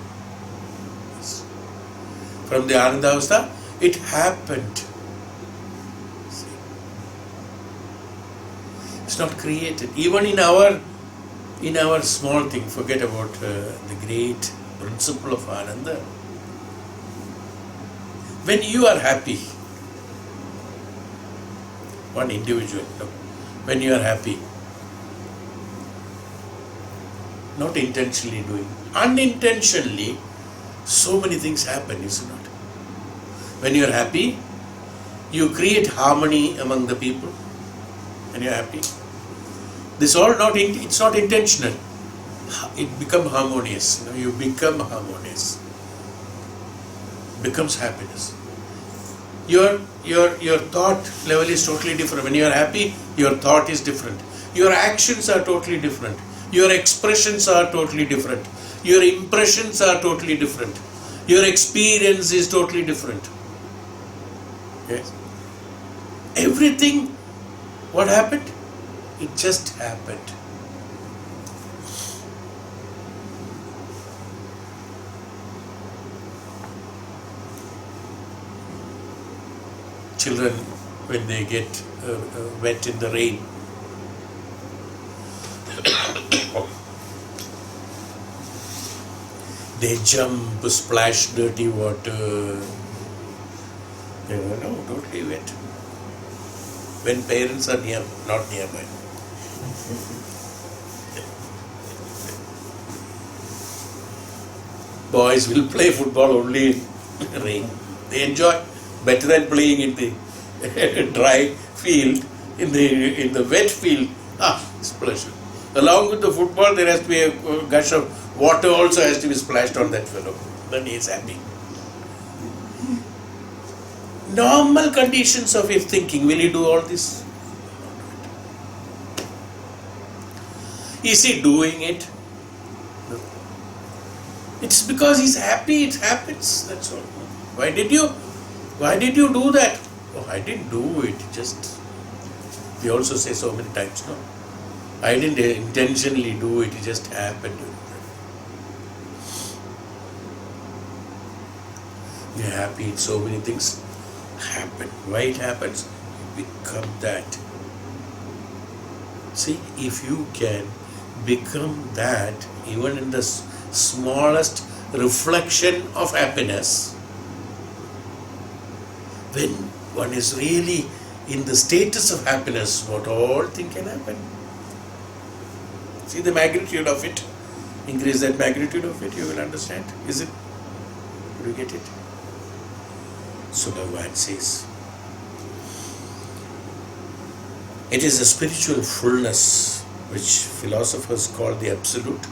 From the Ananda Avastha, it happened. It's not created. Even in our small thing, forget about the great principle of Ananda. When you are happy, one individual, when you are happy, not intentionally doing, unintentionally, so many things happen, is it not? When you are happy, you create harmony among the people. When you are happy, this all it's not intentional. It becomes harmonious. You become harmonious. Becomes happiness. Your thought level is totally different. When you are happy, your thought is different. Your actions are totally different. Your expressions are totally different. Your impressions are totally different. Your experience is totally different. Yes. Everything, what happened? It just happened. Children, when they get wet in the rain, they jump, splash dirty water. They don't know, totally wet. When parents are not nearby. Boys will play football only in rain. They enjoy better than playing in the dry field, in the wet field. It's pleasure. Along with the football, there has to be a gush of water also has to be splashed on that fellow. Then he is happy. Normal conditions of his thinking, will he do all this? Is he doing it? No. It's because he's happy, it happens, that's all. Why did you do that? Oh, I didn't do it, just, we also say so many times, no? I didn't intentionally do it, it just happened. You're happy, so many things happen. Why it happens? You become that. See, if you can become that, even in the smallest reflection of happiness, when one is really in the status of happiness, what all thing can happen. See the magnitude of it. Increase that magnitude of it, you will understand. Is it? Do you get it? So Bhagavan says, it is a spiritual fullness which philosophers call the absolute.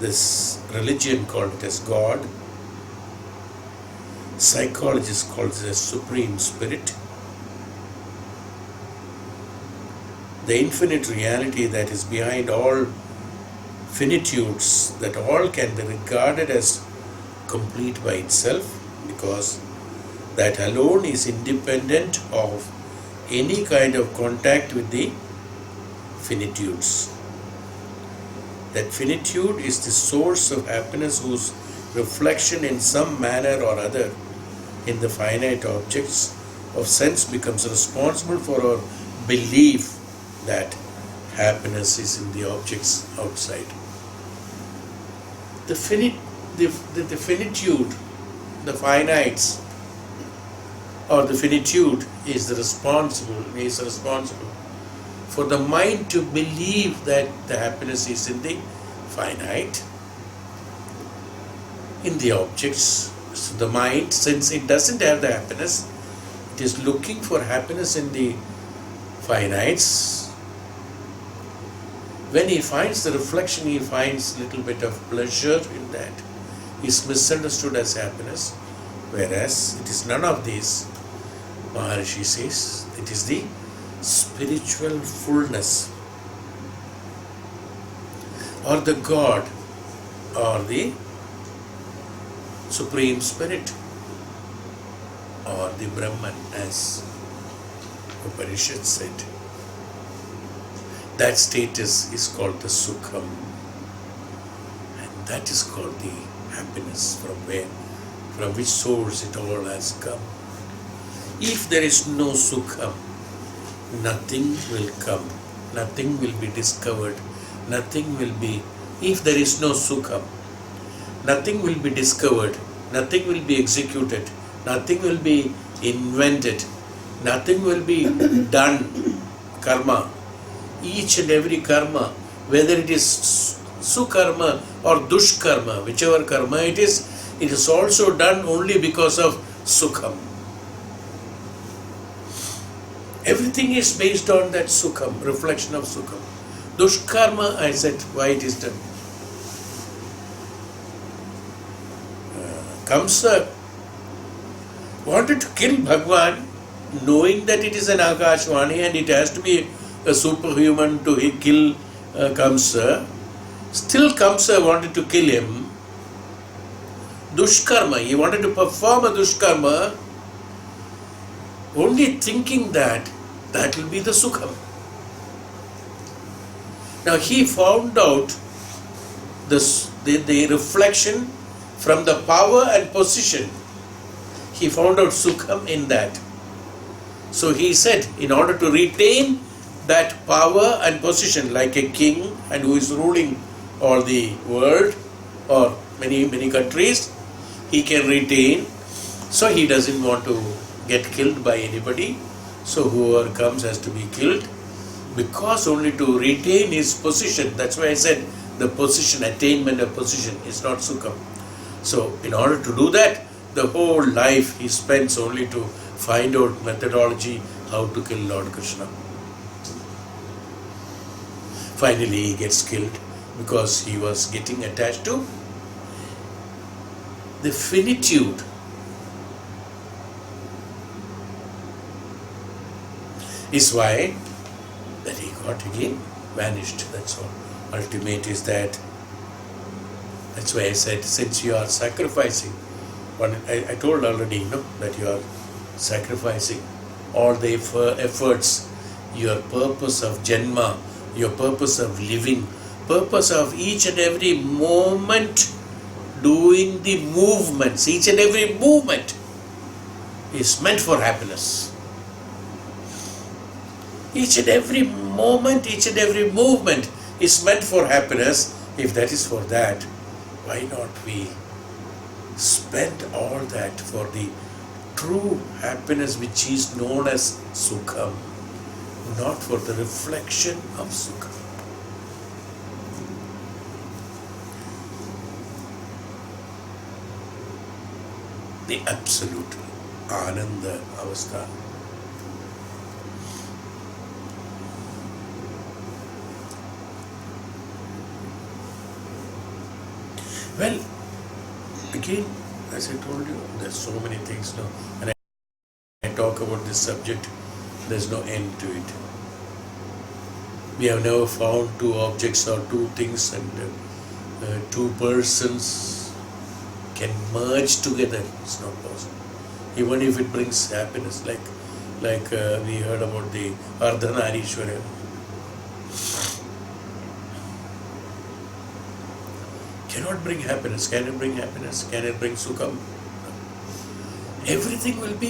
This religion called it as God. Psychologists call it as Supreme Spirit. The infinite reality that is behind all finitudes, that all can be regarded as complete by itself, because that alone is independent of any kind of contact with the finitudes. That finitude is the source of happiness whose reflection in some manner or other in the finite objects of sense becomes responsible for our belief that happiness is in the objects outside. The finitude, the finites, or the finitude is responsible for the mind to believe that the happiness is in the finite, in the objects. So the mind, since it doesn't have the happiness, it is looking for happiness in the finites. When he finds the reflection, he finds a little bit of pleasure in that. Is misunderstood as happiness, whereas it is none of these. Maharishi says it is the spiritual fullness, or the God, or the Supreme Spirit, or the Brahman, as Upanishad said. That status is called the Sukham, and that is called the happiness from which source it all has come. If there is no Sukham, nothing will come, nothing will be discovered, nothing will be, if there is no Sukham, nothing will be discovered, nothing will be executed, nothing will be invented, nothing will be done, karma. Each and every karma, whether it is sukarma or dushkarma, whichever karma it is also done only because of Sukham. Everything is based on that Sukham, reflection of Sukham. Dushkarma, I said, why it is done. Kamsa wanted to kill Bhagwan, knowing that it is an Akashvani and it has to be a superhuman to kill Kamsa. Still Kamsa wanted to kill him. Dushkarma, he wanted to perform a Dushkarma, only thinking that will be the Sukham. Now he found out the reflection from the power and position. He found out Sukham in that. So he said, in order to retain that power and position, like a king and who is ruling all the world or many countries, he can retain. So he doesn't want to get killed by anybody. So whoever comes has to be killed, because only to retain his position. That's why I said the position, attainment of position is not Sukham. So in order to do that, the whole life he spends only to find out methodology how to kill Lord Krishna. Finally he gets killed because he was getting attached to the finitude. Is why that he got again vanished. That's all. Ultimate is that. That's why I said, since you are sacrificing, I told already, that you are sacrificing all the efforts, your purpose of Janma, your purpose of living, purpose of each and every moment doing the movements, each and every movement is meant for happiness. Each and every moment, each and every movement is meant for happiness. If that is for that, why not we spend all that for the true happiness which is known as Sukham, not for the reflection of Sukham. The absolute Ananda Avastha. Well, again, as I told you, there's so many things now, and I talk about this subject, there's no end to it. We have never found two objects or two things and two persons can merge together. It's not possible. even if it brings happiness, like we heard about the Ardhanarishwarya. Cannot bring happiness. Can it bring happiness? Can it bring Sukham? Everything will be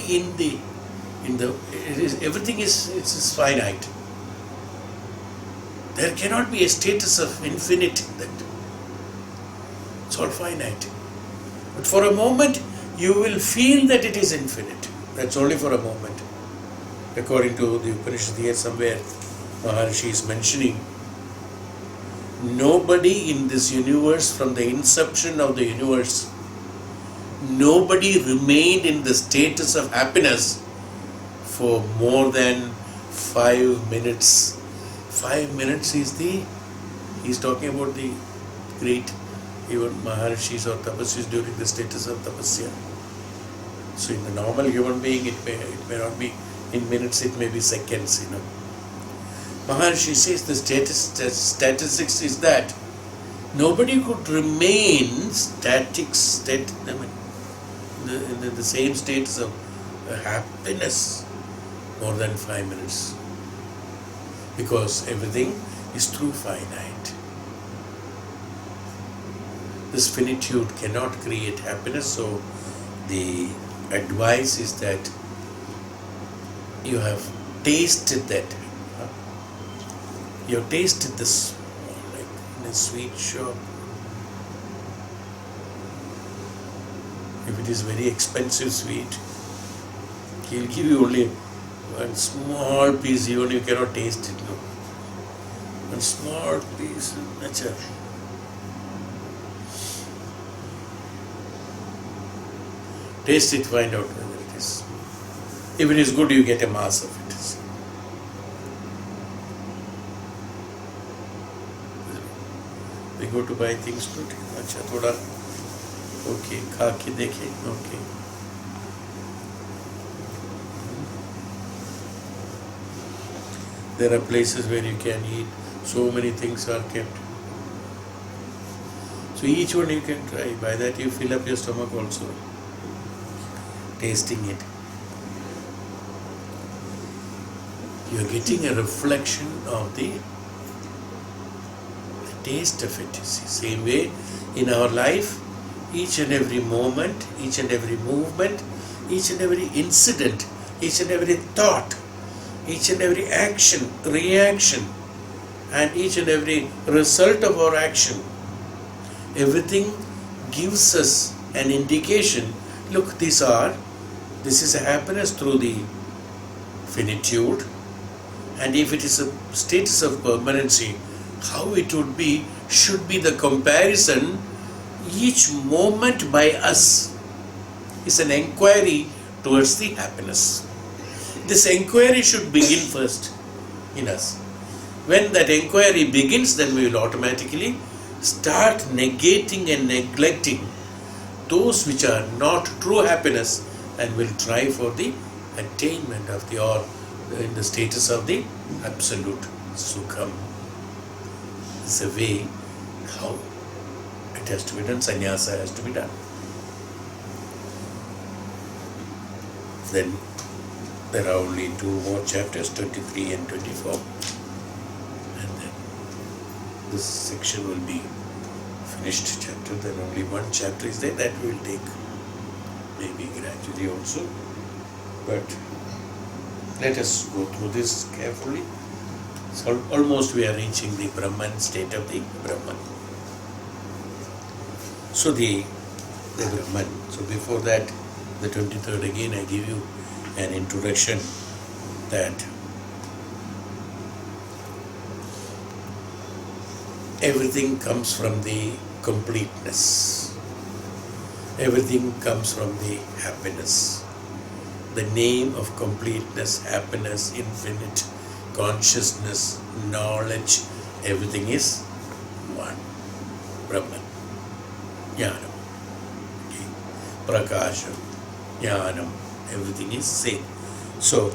everything is finite. There cannot be a status of infinite in that. It's all finite. But for a moment, you will feel that it is infinite. That's only for a moment. According to the Upanishad here somewhere, Maharishi is mentioning, nobody in this universe, from the inception of the universe, nobody remained in the status of happiness for more than 5 minutes. 5 minutes he's talking about the great, even Maharishis or Tapasvis during the status of Tapasya. So in the normal human being, it may not be in minutes, it may be seconds, Maharishi says the statistics is that nobody could remain in the same status of happiness more than 5 minutes, because everything is through finite. This finitude cannot create happiness, so the advice is that you have tasted that. You have tasted this, like in a sweet shop. If it is very expensive sweet, he'll give you only one small piece, even you cannot taste it. No. One small piece, nature. Taste it, find out whether it is. If it is good, you get a mass of it. We go to buy things to अच्छा थोड़ा okay खा के देखे okay. There are places where you can eat. So many things are kept. So each one you can try. By that you fill up your stomach also. Tasting it. You are getting a reflection of the taste of it. Same way in our life, each and every moment, each and every movement, each and every incident, each and every thought, each and every action, reaction, and each and every result of our action, everything gives us an indication. Look, this is a happiness through the finitude, and if it is a status of permanency, how it would be should be the comparison. Each moment by us is an enquiry towards the happiness. This enquiry should begin first in us. When that enquiry begins, then we will automatically start negating and neglecting those which are not true happiness, and will try for the attainment of the, or in the status of the absolute Sukham. It's a way how it has to be done, sannyasa has to be done. Then there are only 2 more chapters, 23 and 24. And then this section will be finished chapter. Then only 1 chapter is there, that we will take maybe gradually also. But let us go through this carefully. So almost we are reaching the Brahman, state of the Brahman. So the Brahman. So before that, the 23rd, again I give you an introduction that everything comes from the completeness. Everything comes from the happiness. The name of completeness, happiness, infinite, consciousness, knowledge, everything is one. Brahman. Jnanam. Okay. Prakasham. Jnanam. Everything is same. So,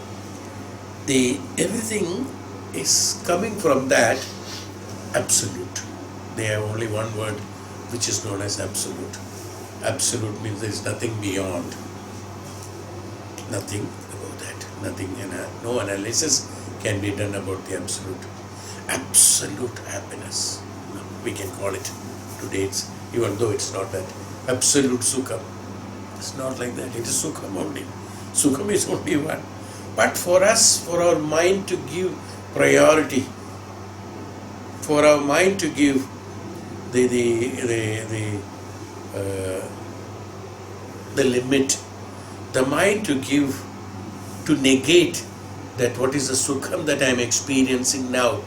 everything is coming from that absolute. They have only one word which is known as absolute. Absolute means there is nothing beyond. Nothing about that. Nothing, no analysis can be done about the absolute. Absolute happiness. No, we can call it today, even though it's not that. Absolute Sukham. It's not like that. It is Sukham only. Sukham is only one. But for us, for our mind to give priority, for our mind to give the limit, the mind to give, to negate that what is the Sukham that I am experiencing now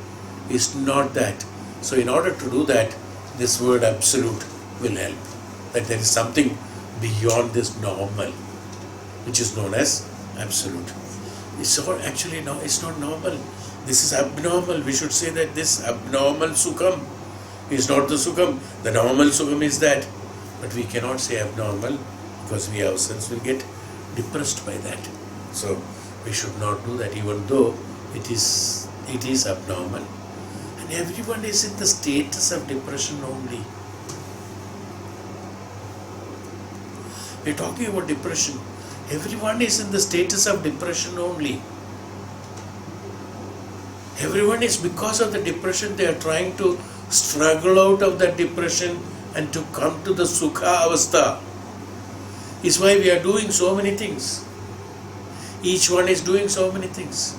is not that. So in order to do that, this word absolute will help. That there is something beyond this normal, which is known as absolute. It's all actually no, it's not normal. This is abnormal. We should say that this abnormal Sukham is not the Sukham. The normal Sukham is that. But we cannot say abnormal because we ourselves will get depressed by that. So we should not do that, even though it is abnormal. And everyone is in the status of depression only. We are talking about depression. Everyone is in the status of depression only. Everyone is, because of the depression, they are trying to struggle out of that depression and to come to the Sukha Avastha. Is why we are doing so many things. Each one is doing so many things.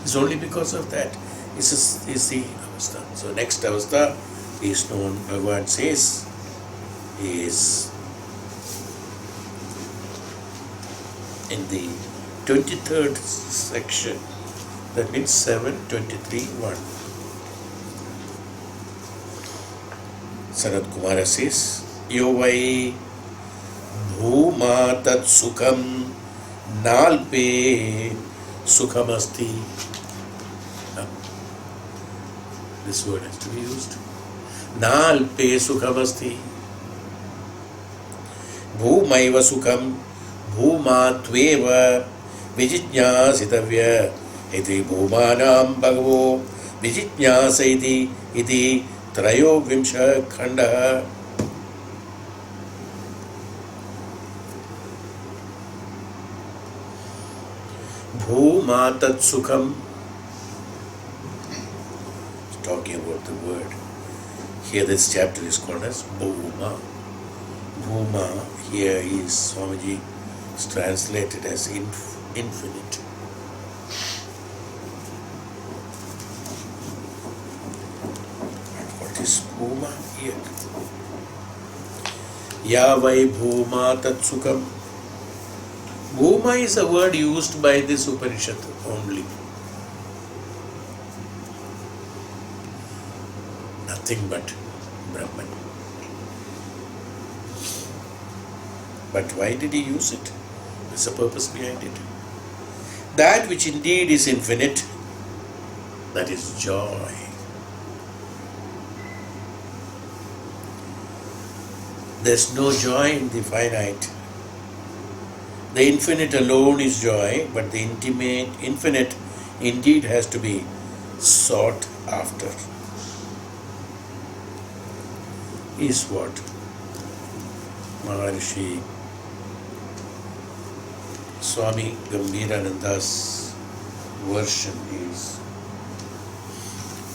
It's only because of that. Is the Avastha. So next Avastha is known, Bhagavan says, is in the 23rd section. That means 7.23.1. Sanat Kumara says, Yo vai bhuma tat sukham nalpe sukhamasti. This word has to be used. Nalpe sukhamasti. Bhumaiva sukham bhuma tveva vijijñāsitavya iti bhumanam bhagavo vijijñāsaiti iti trayovimsha khanda. Bhuma tat sukham. Talking about the word. Here this chapter is called as Bhuma. Bhuma here is, Swamiji, is translated as infinite. And what is Bhuma here? Ya vai Bhuma tat sukham. Bhuma is a word used by this Upanishad only. Nothing but Brahman. But why did he use it? There's a purpose behind it. That which indeed is infinite, that is joy. There's no joy in the finite. The infinite alone is joy, but the infinite indeed has to be sought after. Is what Maharishi Swami Gambhirananda's version is.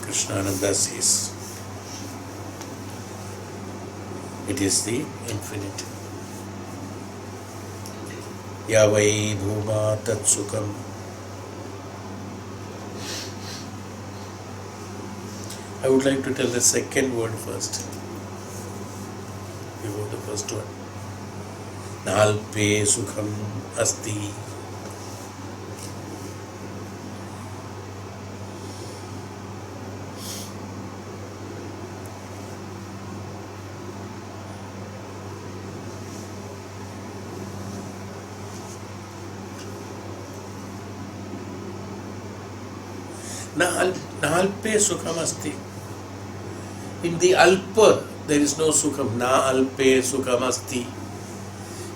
Krishnananda says it is the infinite. Yavai bhuma tat sukham. I would like to tell the second word first. Before the first one. Nalpe sukham asti. Nalpe sukham asti. In the alpa, there is no sukham. Na alpe sukham asti.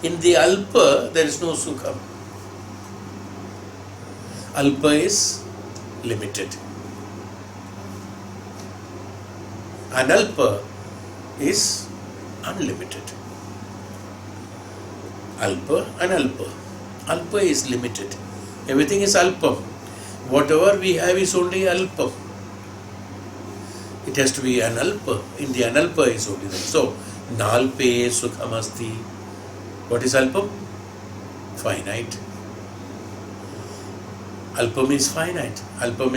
In the alpa, there is no sukham. Alpa is limited. Analpa is unlimited. Alpa, analpa. Alpa is limited. Everything is alpam. Whatever we have is only alpam. It has to be analpa. In the analpa is only that. So, nalpe sukham asti. What is alpam? Finite. Alpam is finite. Alpam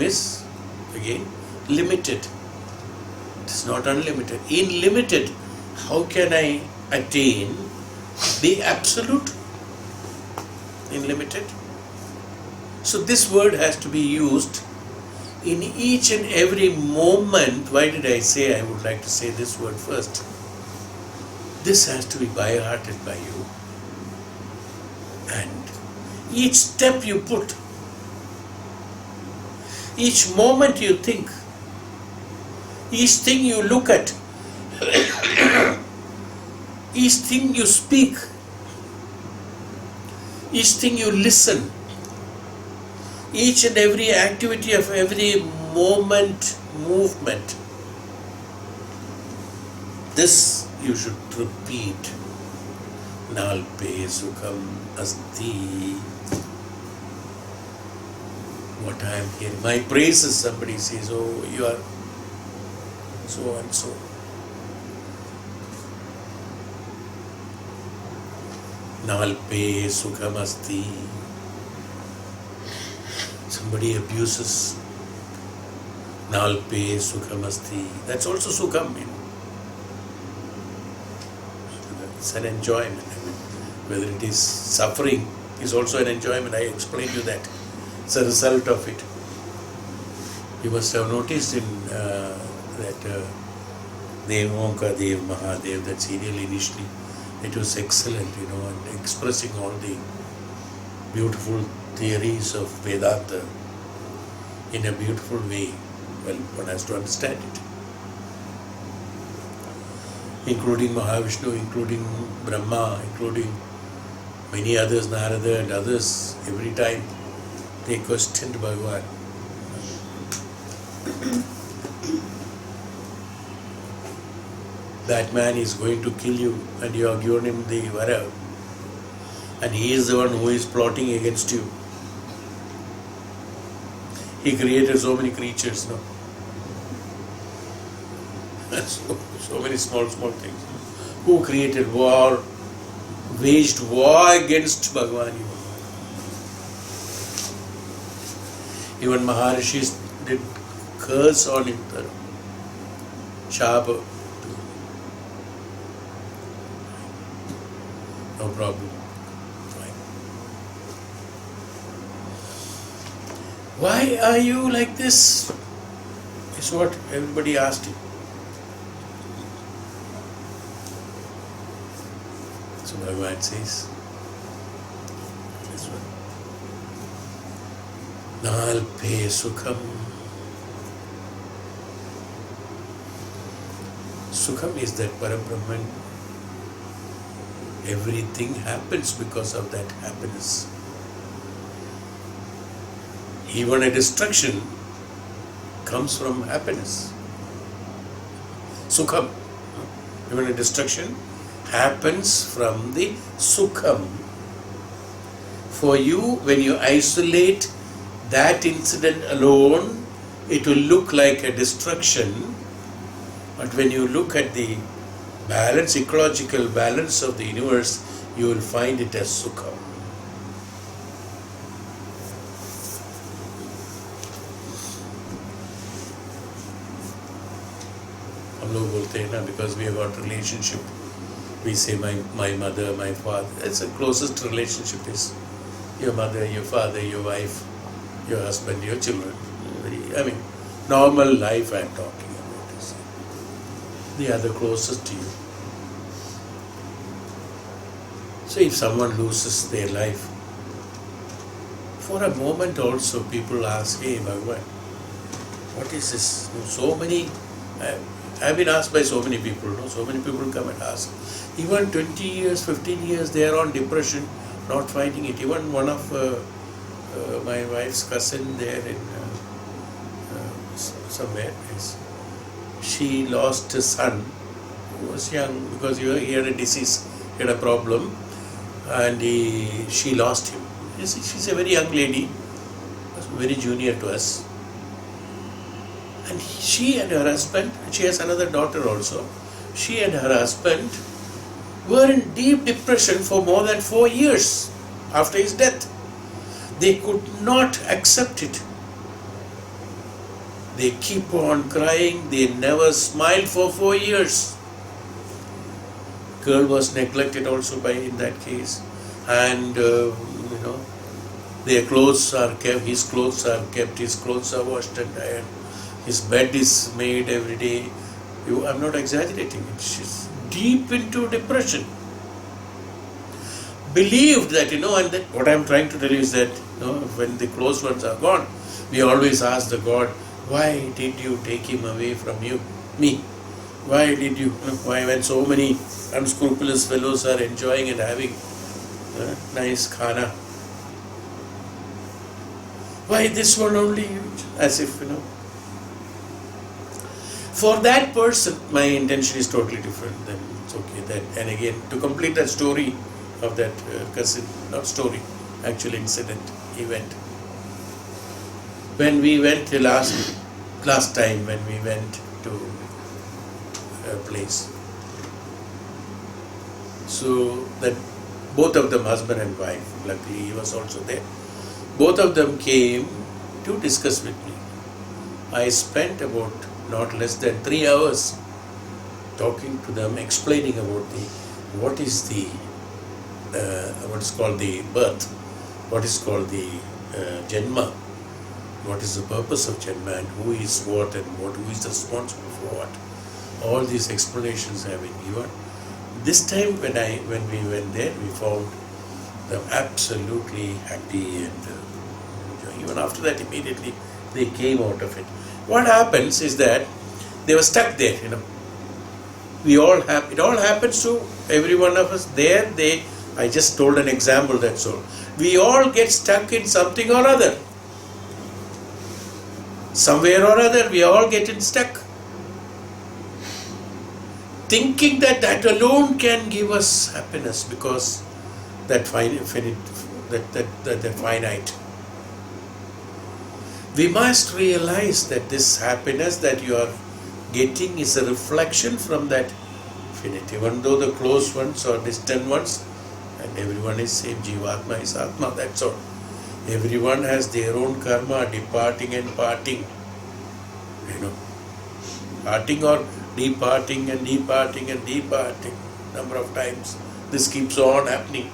is again limited. It is not unlimited. In limited, how can I attain the absolute? In limited. So this word has to be used in each and every moment. Why did I say I would like to say this word first? This has to be by-hearted by you. And each step you put, each moment you think, each thing you look at, each thing you speak, each thing you listen, each and every activity of every moment, movement, this you should repeat. Nalpe Sukham Asti. What I am hearing. My praises, somebody says, oh, you are so and so. Nalpe Sukham Asti. Somebody abuses. Nalpe Sukham Asti. That's also Sukham, you know. It's an enjoyment. Whether it is suffering is also an enjoyment. I explained you that. It's a result of it. You must have noticed in that Dev Omka Dev Mahadev, that serial initially, it was excellent, you know, and expressing all the beautiful theories of Vedanta in a beautiful way. Well, one has to understand it. Including Mahavishnu, including Brahma, including many others, Narada and others, every time they questioned Bhagavan. That man is going to kill you and you have given him the vara, and he is the one who is plotting against you. He created so many creatures, no? So many small things. Who created war, waged war against Bhagavan? Even Maharishis did curse on him, Shapa. No problem. Why are you like this? Is what everybody asked him. So Bhagavan says, this one. Nalpe Sukham. Sukham is that Parabrahman. Everything happens because of that happiness. Even a destruction comes from happiness. Sukham. Even a destruction happens from the Sukham. For you, when you isolate that incident alone, it will look like a destruction. But when you look at the balance, ecological balance of the universe, you will find it as Sukham. हम लोग बोलते हैं ना, because we have got relationship, we say my mother, my father. It's the closest relationship is your mother, your father, your wife, your husband, your children. I mean, normal life I am talking about. They are the closest to you. So if someone loses their life, for a moment also people ask, hey Bhagavan, what is this? So many, I've been asked by so many people, so many people come and ask. Even 20 years, 15 years, they are on depression, not finding it. Even one of my wife's cousin there in somewhere, she lost a son who was young because he had a disease, he had a problem. and she lost him. She's a very young lady, very junior to us. And she and her husband, she has another daughter also, she and her husband were in deep depression for more than 4 years after his death. They could not accept it. They keep on crying, they never smiled for 4 years. Girl was neglected also by in that case, and their clothes are kept, his clothes are kept, his clothes are washed and ironed, his bed is made every day. I'm not exaggerating, she's deep into depression. Believed that, and that what I'm trying to tell you is that, when the close ones are gone, we always ask the God, why did you take him away from me? Why did you, why when so many unscrupulous fellows are enjoying and having nice khana? Why this one only? As if, For that person, my intention is totally different. Then it's okay. And again, to complete that story of that cousin, not story, actual incident, event. When we went last time when we went to a place, so that both of them, husband and wife, luckily he was also there, both of them came to discuss with me. I spent about not less than 3 hours talking to them, explaining about what is called the birth, what is called the Janma, what is the purpose of Janma, and who is what and who is responsible for what. All these explanations have been given. This time when we went there, we found them absolutely happy, and even after that immediately they came out of it. What happens is that they were stuck there, it all happens to every one of us there. I just told an example, that's all. We all get stuck in something or other. Somewhere or other, we all get stuck. Thinking that alone can give us happiness, because that finite. We must realize that this happiness that you are getting is a reflection from that infinite. Even though the close ones or distant ones, and everyone is same, Jivatma is Atma, that's all. Everyone has their own karma, departing and parting. Parting or departing and departing and departing. Number of times. This keeps on happening.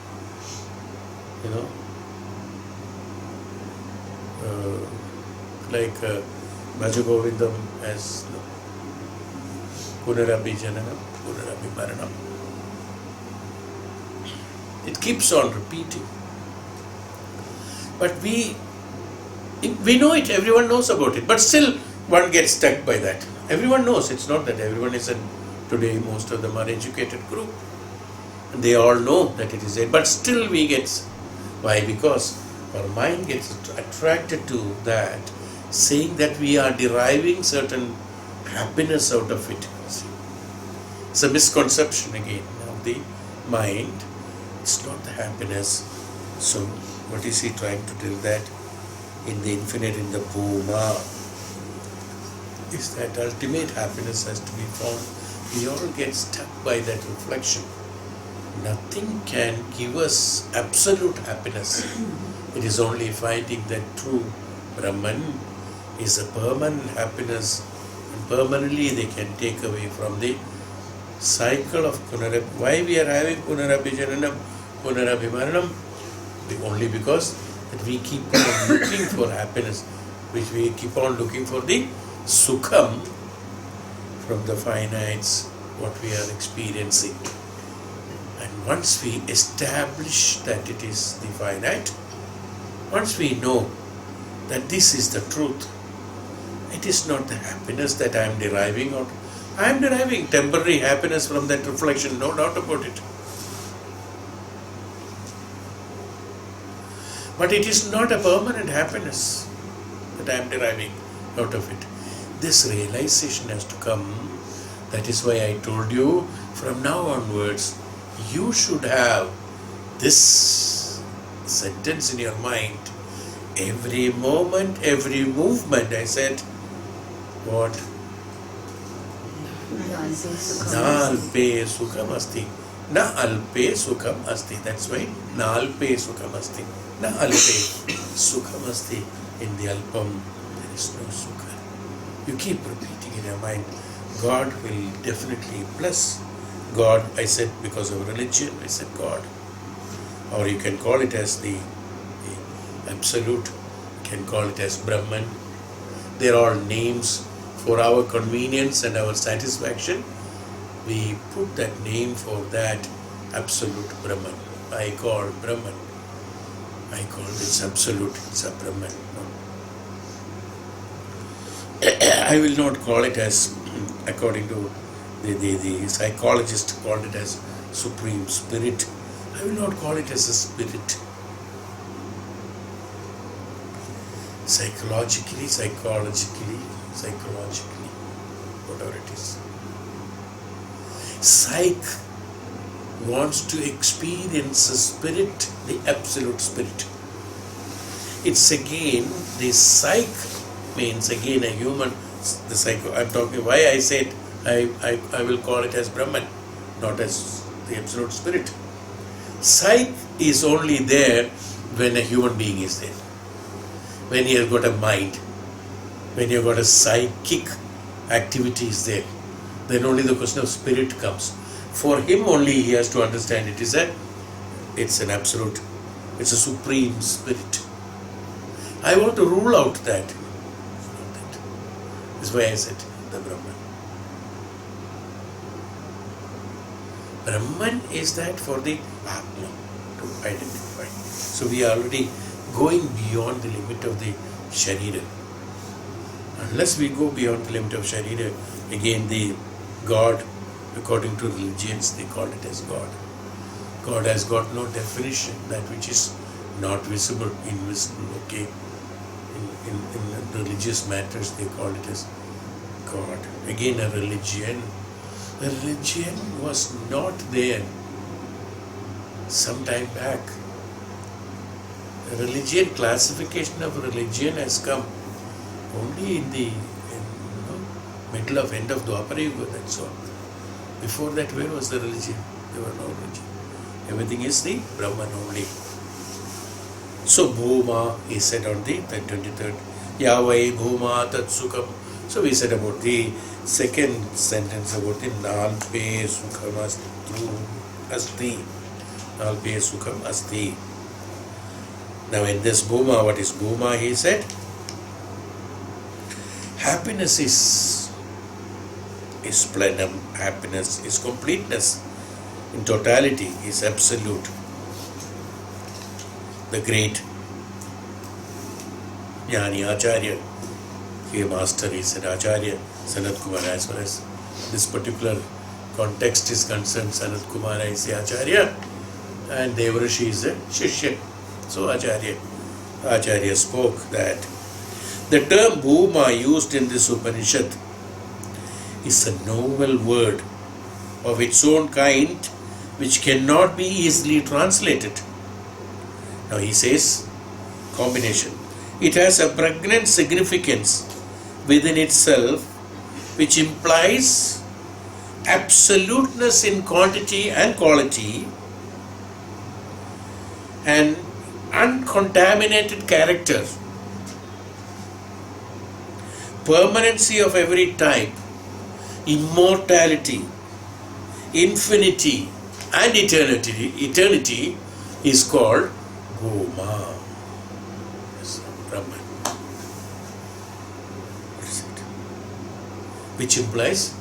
Like Bhaja Govindam as Punarabi Jananam, Punarabi Maranam. It keeps on repeating. But we know it, everyone knows about it, but still one gets stuck by that. Everyone knows, it's not that everyone isn't, today most of them are educated group. And they all know that it is there, but still we get, why? Because our mind gets attracted to that, saying that we are deriving certain happiness out of it. It's a misconception again of the mind. It's not the happiness. So what is he trying to tell? That in the infinite, in the Bhuma, is that ultimate happiness has to be found. We all get stuck by that reflection. Nothing can give us absolute happiness. It is only finding that true Brahman is a permanent happiness, and permanently they can take away from the cycle of Punarabhi. Why we are having Punarabhi Jananam, Punarabhi Maranam? Only because that we keep on looking for happiness, which we keep on looking for the Sukham from the finites, what we are experiencing. And once we establish that it is the finite, once we know that this is the truth, it is not the happiness that I am deriving out. I am deriving temporary happiness from that reflection, no doubt about it. But it is not a permanent happiness that I am deriving out of it. This realization has to come. That is why I told you, from now onwards, you should have this sentence in your mind, every moment, every movement, I said, what? Na alpe sukham asti. Na alpe sukham asti. That's why na alpe sukham asti. Na alpe sukham asti. In the alpam, there is no sukha. You keep repeating in your mind, God will definitely bless. God, I said because of religion, I said God. Or you can call it as the absolute, you can call it as Brahman. They are all names for our convenience and our satisfaction. We put that name for that absolute Brahman. I call Brahman. I call this absolute, it's a Brahman. I will not call it as, according to the psychologist called it as Supreme Spirit. I will not call it as a spirit. Psychologically, whatever it is. Psych wants to experience a spirit, the absolute spirit. It's again, the psych means again a human, the psycho. I'm talking why I said I will call it as Brahman, not as the absolute spirit. Psych is only there when a human being is there. When he has got a mind, when you have got a psychic activity is there, then only the question of spirit comes. For him only he has to understand it's an absolute, it's a supreme spirit. I want to rule out that. That's why I said the Brahman. Brahman is that for the Atma to identify. So we are already going beyond the limit of the Sharira. Unless we go beyond the limit of Sharira, again the God, according to religions, they call it as God. God has got no definition, that which is not visible, invisible, okay. In religious matters, they call it as God. Again, a religion. The religion was not there some time back. The religion, classification of religion has come only in the middle of end of Dwapara Yuga, that's all. Before that, where was the religion? There were no religion. Everything is the Brahman only. So Bhuma is said on the 23rd. Yavai Bhuma Tat Sukham. So we said about the second sentence about the Nalpe Sukham Asti. Nalpe Sukham Asti. Now in this Bhuma, what is Bhuma? He said, happiness is plenum, happiness is completeness. In totality is absolute. The great Jnani Acharya, he master, he said Acharya, Sanat Kumara, as far as this particular context is concerned, Sanat Kumara is the Acharya and Devrishi is the Shishya. So Acharya spoke that the term Bhuma used in this Upanishad is a novel word of its own kind which cannot be easily translated. Now he says, combination. It has a pregnant significance within itself which implies absoluteness in quantity and quality and uncontaminated character, permanency of every type, immortality, infinity and eternity is called Bhuma. Brahman. What is it? Which implies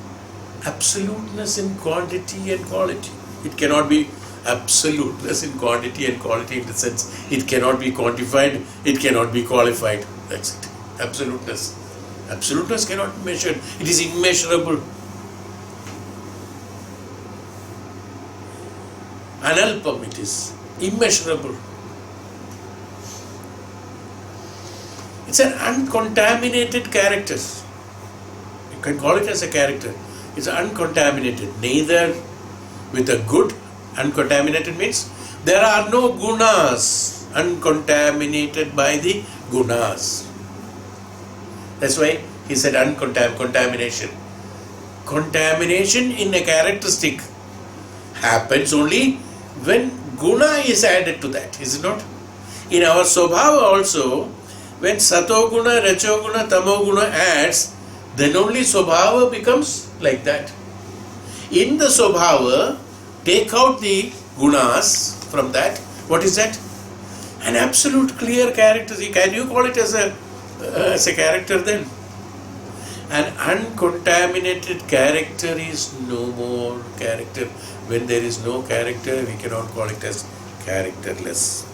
absoluteness in quantity and quality. It cannot be absoluteness in quantity and quality in the sense it cannot be quantified, it cannot be qualified. That's it. Absoluteness. Absoluteness cannot be measured. It is immeasurable. Analpam, it is immeasurable. It's an uncontaminated character. You can call it as a character. It's uncontaminated. Neither with a good, uncontaminated means There are no gunas uncontaminated by the gunas. That's why he said contamination. Contamination in a characteristic happens only when guna is added to that, is it not? In our swabhava also, when satoguna, rajoguna, tamoguna adds, then only swabhava becomes like that. In the swabhava, take out the gunas from that. What is that? An absolute clear character. Can you call it as a character then? An uncontaminated character is no more character. When there is no character, we cannot call it as characterless.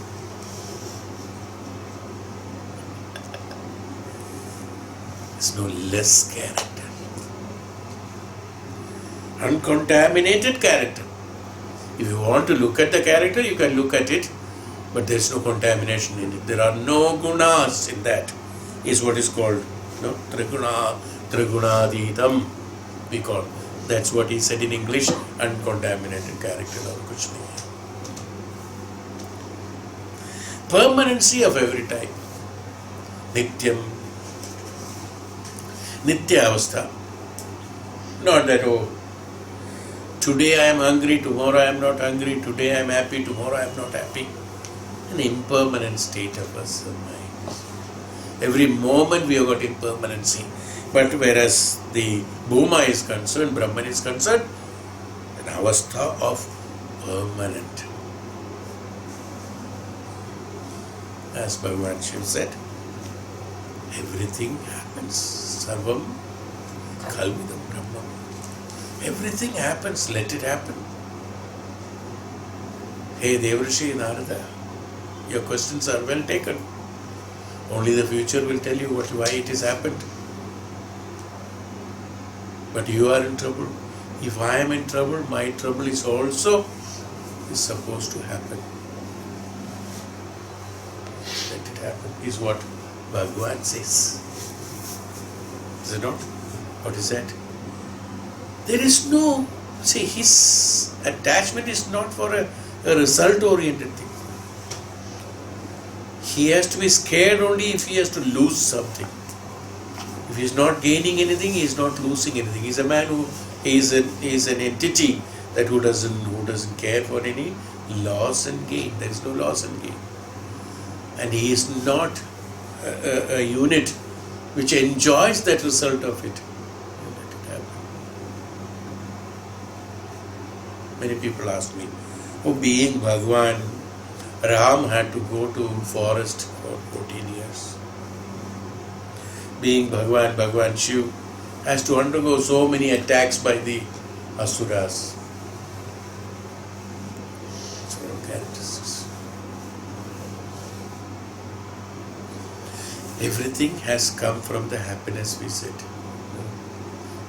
There's no less character. Uncontaminated character. If you want to look at the character, you can look at it, but there is no contamination in it. There are no gunas in that. Is what is called Trigunaditam, we call. That's what he said in English, uncontaminated character or kuch nahi hai. Permanency of every type. Nityam. Nitya avastha. Not that, oh, today I am hungry, tomorrow I am not hungry, today I am happy, tomorrow I am not happy. An impermanent state of us mind. Every moment we have got impermanency. But whereas the Bhuma is concerned, Brahman is concerned, an avastha of permanent. As Bhagavan Shiva said, everything happens. Sarvam Kalvidam Brahma. Everything happens, let it happen. Hey Devrishi Narada, your questions are well taken. Only the future will tell you why it has happened. But you are in trouble. If I am in trouble, my trouble is also supposed to happen. Let it happen is what Bhagavan says. Is it not? What is that? There is no, see, his attachment is not for a result-oriented thing. He has to be scared only if he has to lose something. If he is not gaining anything, he is not losing anything. He is a man who is an entity that who doesn't care for any loss and gain. There is no loss and gain. And he is not a unit which enjoys that result of it. Let it happen. Many people ask me, being Bhagwan, Ram had to go to forest for 14 years. Being Bhagwan Shiv has to undergo so many attacks by the Asuras. Sort of characteristics. Everything has come from the happiness, we said.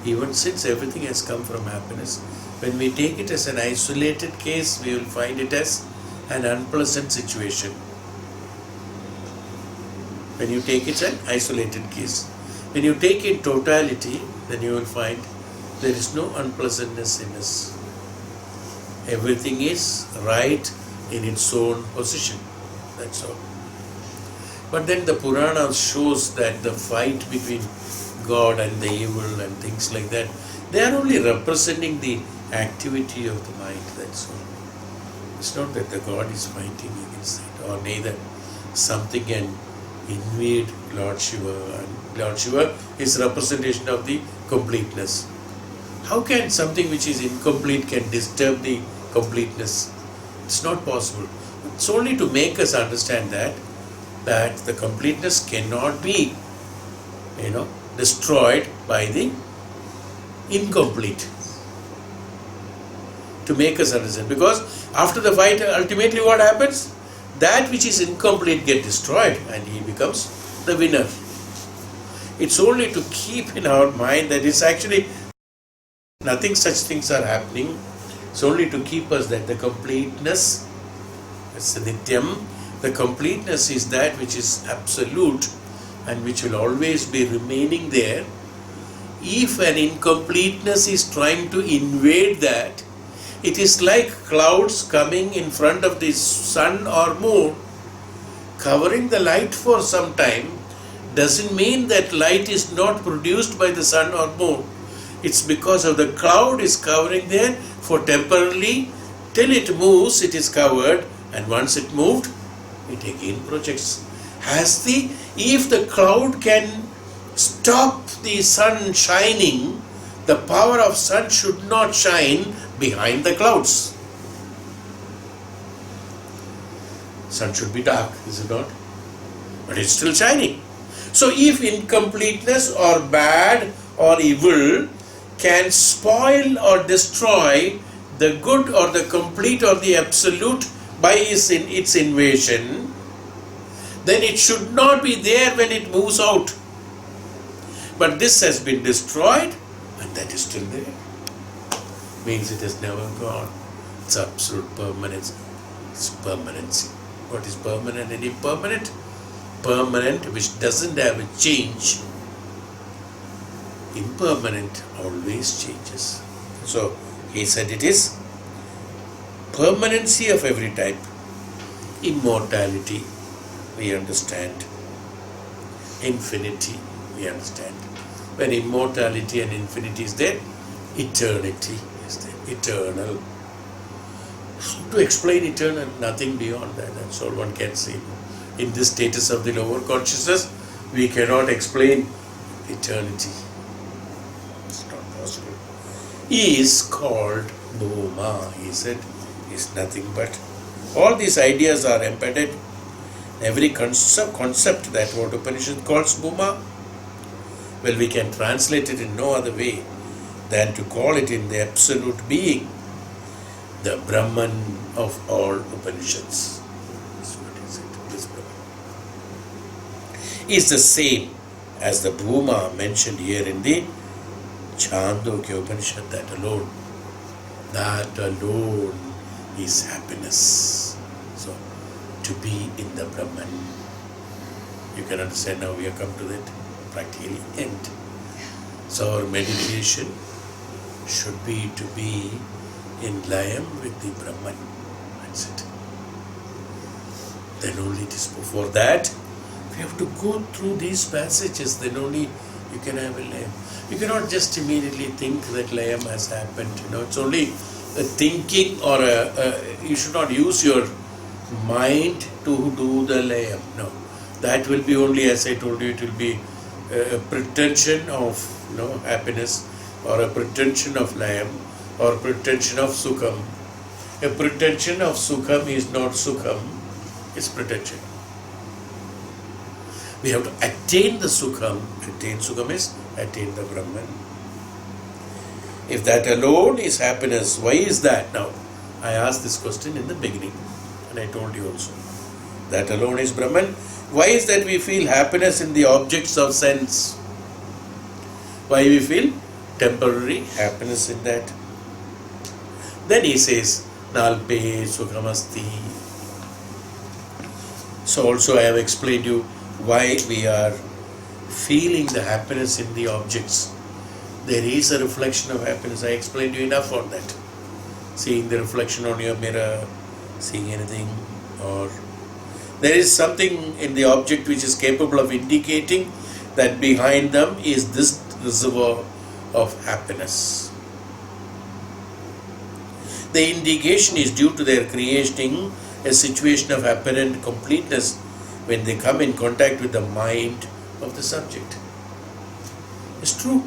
Even since everything has come from happiness, when we take it as an isolated case, we will find it as an unpleasant situation. When you take it as an isolated case. When you take it in totality, then you will find there is no unpleasantness in us. Everything is right in its own position. That's all. But then the Purana shows that the fight between God and the evil and things like that, they are only representing the activity of the mind. That's all. It's not that the God is fighting against it, or neither something can invade Lord Shiva. And Lord Shiva is representation of the completeness. How can something which is incomplete can disturb the completeness? It's not possible. It's only to make us understand that the completeness cannot be, destroyed by the incomplete. To make us understand. Because after the fight, ultimately what happens? That which is incomplete gets destroyed and he becomes the winner. It's only to keep in our mind that it's actually nothing such things are happening. It's only to keep us that the completeness, that's the nityam, the completeness is that which is absolute and which will always be remaining there. If an incompleteness is trying to invade that, It is like clouds coming in front of the sun or moon, covering the light for some time. Doesn't mean that light is not produced by the sun or moon. It's because of the cloud is covering there for temporarily, till it moves it is covered, and once it moved it again projects. If the cloud can stop the sun shining, the power of sun should not shine behind the clouds. Sun should be dark, is it not? But it's still shining. So if incompleteness or bad or evil can spoil or destroy the good or the complete or the absolute by its invasion, then it should not be there when it moves out. But this has been destroyed and that is still there. Means it has never gone. It's absolute permanence. It's permanency. What is permanent and impermanent? Permanent, which doesn't have a change. Impermanent always changes. So he said it is permanency of every type. Immortality, we understand. Infinity, we understand. When immortality and infinity is there, eternity is there. Eternal. How to explain eternal? Nothing beyond that. That's all one can say. In this status of the lower consciousness, we cannot explain eternity. It's not possible. He is called Bhuma. He said, is nothing but. All these ideas are embedded. Every concept that what Upanishad calls Bhuma, well, we can translate it in no other way than to call it in the absolute being, the Brahman of all Upanishads. That's what is it, this Brahman. Is the same as the Bhuma mentioned here in the Chhandogya Upanishad, that alone is happiness. So, to be in the Brahman. You can understand now we have come to that practically end. So our meditation should be to be in layam with the Brahman. That's it. Then only it is. For that, we have to go through these passages, then only you can have a layam. You cannot just immediately think that layam has happened. It's only a thinking, or you should not use your mind to do the layam. No. That will be only, as I told you, it will be a pretension of happiness, or a pretension of layam, or pretension of Sukham. A pretension of Sukham is not Sukham, it's pretension. We have to attain the Sukham. Attain Sukham is attain the Brahman. If that alone is happiness, why is that? Now, I asked this question in the beginning, and I told you also. That alone is Brahman. Why is that we feel happiness in the objects of sense? Why we feel temporary happiness in that? Then he says, Nalpe Sukhamasti. So also I have explained you why we are feeling the happiness in the objects. There is a reflection of happiness. I explained you enough on that. Seeing the reflection on your mirror, seeing anything, or there is something in the object which is capable of indicating that behind them is this reservoir of happiness. The indication is due to their creating a situation of apparent completeness when they come in contact with the mind of the subject. It's true.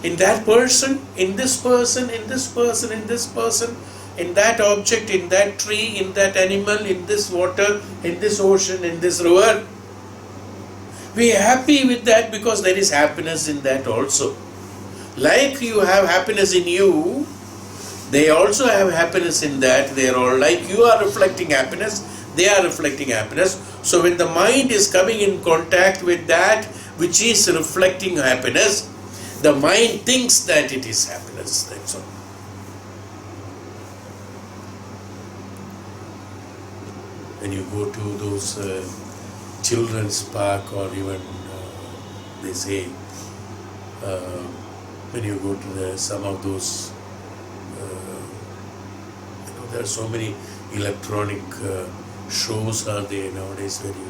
In that person, in this person, in this person, in this person, in that object, in that tree, in that animal, in this water, in this ocean, in this river, we are happy with that because there is happiness in that also. Like you have happiness in you, they also have happiness in that. They are all like you are reflecting happiness, they are reflecting happiness. So when the mind is coming in contact with that which is reflecting happiness, the mind thinks that it is happiness. That's all. When you go to those children's park, or even they say when you go to some of those There are so many electronic shows are there nowadays where you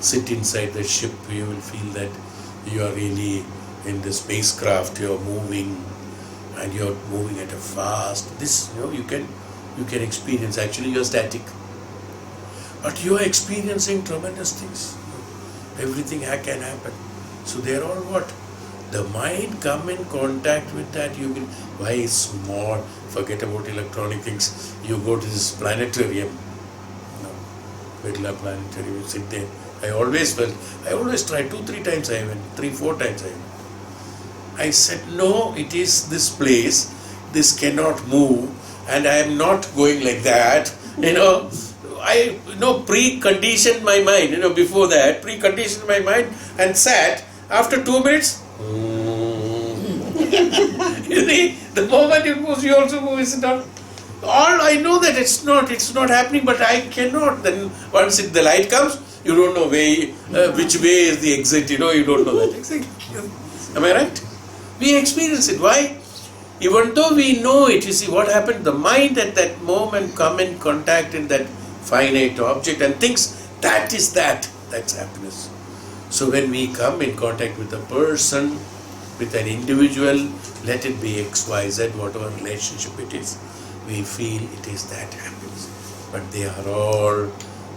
sit inside the ship, you will feel that you are really in the spacecraft, you are moving and you are moving at a fast. This, you can experience. Actually, you are static, but you are experiencing tremendous things. Everything can happen. So they are all what? The mind come in contact with that. You will, why small? Forget about electronic things. You go to this planetarium, Birla Planetarium, you sit there. I always tried 2-3 times I went, 3-4 times I went. I said, no, it is this place, this cannot move, and I am not going like that. I pre-conditioned my mind, before that, pre-conditioned my mind and sat. After 2 minutes, you see, the moment it moves, you also move, is it not? All I know that it's not happening, but I cannot. Then once the light comes, you don't know which way is the exit, you don't know that exit. Am I right? We experience it. Why? Even though we know it, you see what happened? The mind at that moment come in contact in that finite object and thinks that's happiness. So when we come in contact with a person, with an individual, let it be X, Y, Z, whatever relationship it is, we feel it is that happiness. But they are all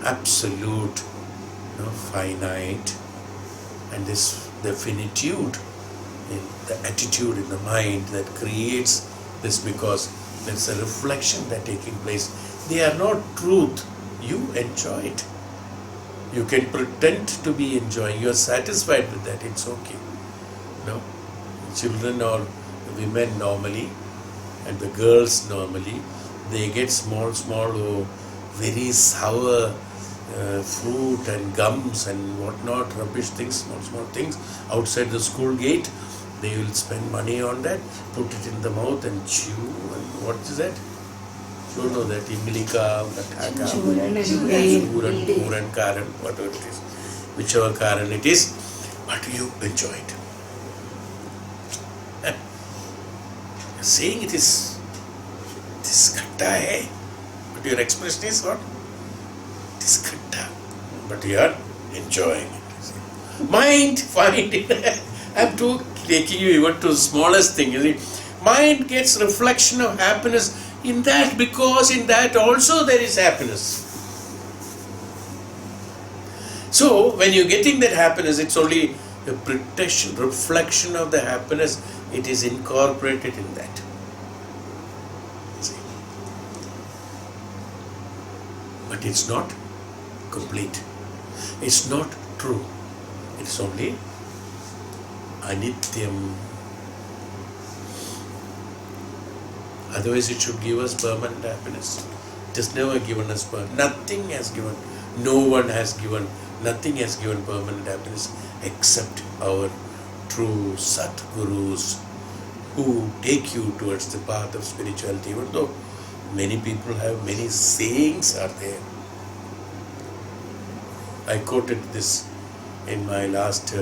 absolute, finite, and the finitude in the attitude in the mind that creates this, because there's a reflection that taking place. They are not truth. You enjoy it. You can pretend to be enjoying. You are satisfied with that. It's okay. Children or women normally, and the girls normally, they get small, very sour fruit and gums and whatnot, rubbish things, small things outside the school gate. They will spend money on that, put it in the mouth and chew. And what is that? You don't know that. Imlika, Gataka, Puran, Karan, whatever it is. Whichever Karan it is, but you enjoy it. Saying it is this khatta hai, but your expression is what? This khatta, but you are enjoying it. Mind, find it. I'm taking you even to the smallest thing. You see, mind gets reflection of happiness in that, because in that also there is happiness. So when you're getting that happiness, it's only a reflection of the happiness. It is incorporated in that. See? But it's not complete. It's not true. It's only anityam. Otherwise it should give us permanent happiness. It has never given us permanent. Nothing has given. No one has given. Nothing has given permanent happiness except our true Satgurus, who take you towards the path of spirituality. Even though many people have, many sayings are there. I quoted this in my last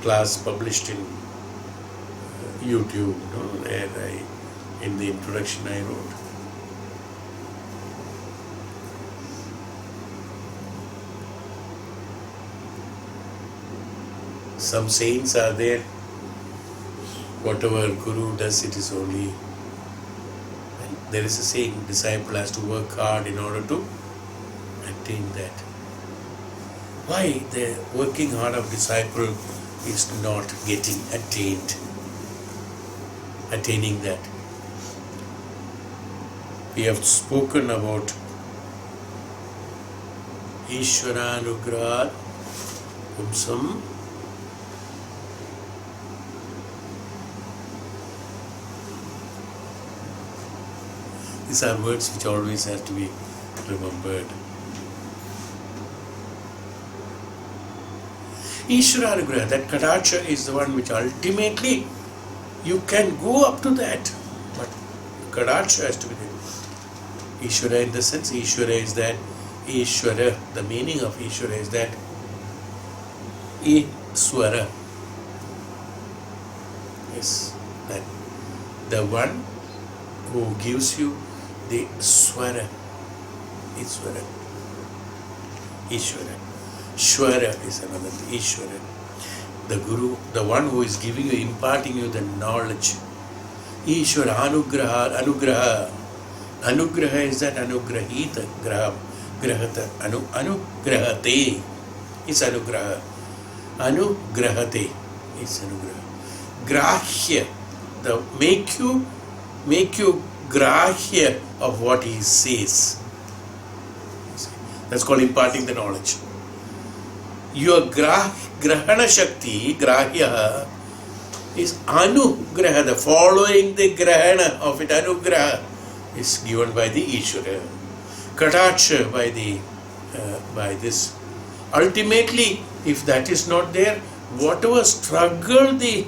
class published in YouTube, where in the introduction I wrote. Some sayings are there. Whatever Guru does, it is only. And there is a saying, disciple has to work hard in order to attain that. Why the working hard of disciple is not attaining that? We have spoken about Ishvaranugrah Pumsam. These are words which always have to be remembered. Ishvaranugrah, that Kadacha is the one which ultimately you can go up to that, but Kadacha has to be there. Ishvara in the sense, Ishvara is that, Ishvara, the meaning of Ishvara is that Iswara. Yes, the one who gives you the swara, Iswara, Ishwara. Shwara is another, Ishwara. The Guru, the one who is giving you, imparting you the knowledge. Ishwara, Anugraha. Anugraha is that Anugrahita, Grahata, Anugrahate is Anugraha. Anugrahate is Anugraha. Grahya, the make you grahya of what he says. That's called imparting the knowledge. Your grahana shakti, grahya, is anugraha, the following the grahana of it, anugraha, is given by the Ishvara. Kataksha by this. Ultimately, if that is not there, whatever struggle the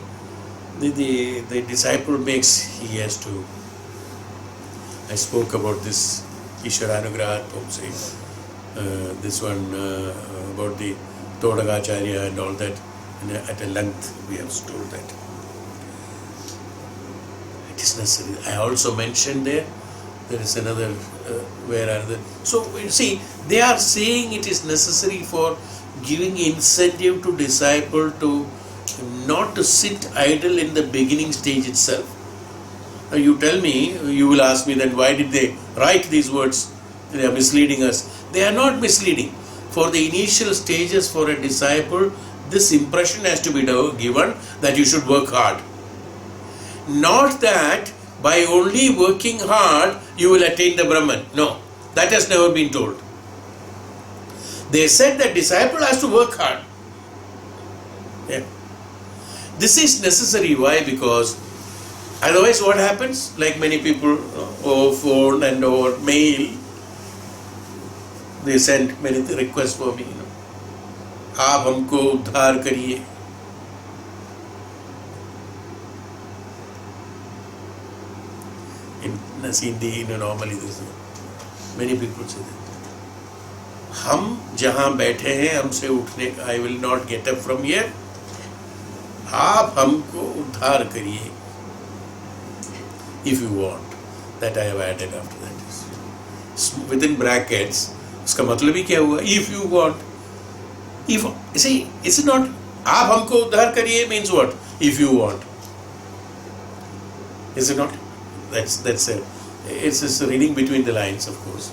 disciple makes, he has to. I spoke about this Ishvaranugraha, this one about the Todagacharya and all that, and at a length we have told that. It is necessary. I also mentioned there is another another. So you see, they are saying it is necessary for giving incentive to disciple to not to sit idle in the beginning stage itself. Now you tell me, you will ask me then why did they write these words? They are misleading us. They are not misleading. For the initial stages for a disciple, this impression has to be given that you should work hard. Not that by only working hard you will attain the Brahman. No, that has never been told. They said that disciple has to work hard. Yeah. This is necessary. Why? Because otherwise what happens? Like many people over phone and over mail, they send many requests for me. आप हमको उद्धार करिए. In Hindi, normally this many people say that. हम जहाँ बैठे हैं हमसे उठने, I will not get up from here. आप हमको उद्धार करिए. If you want, that I have added after that. Within brackets, उसका मतलब ही क्या हुआ? If you want. If see, is it not? आप हमको उद्धार करिए means what? If you want. Is it not? That's it. It's just reading between the lines, of course.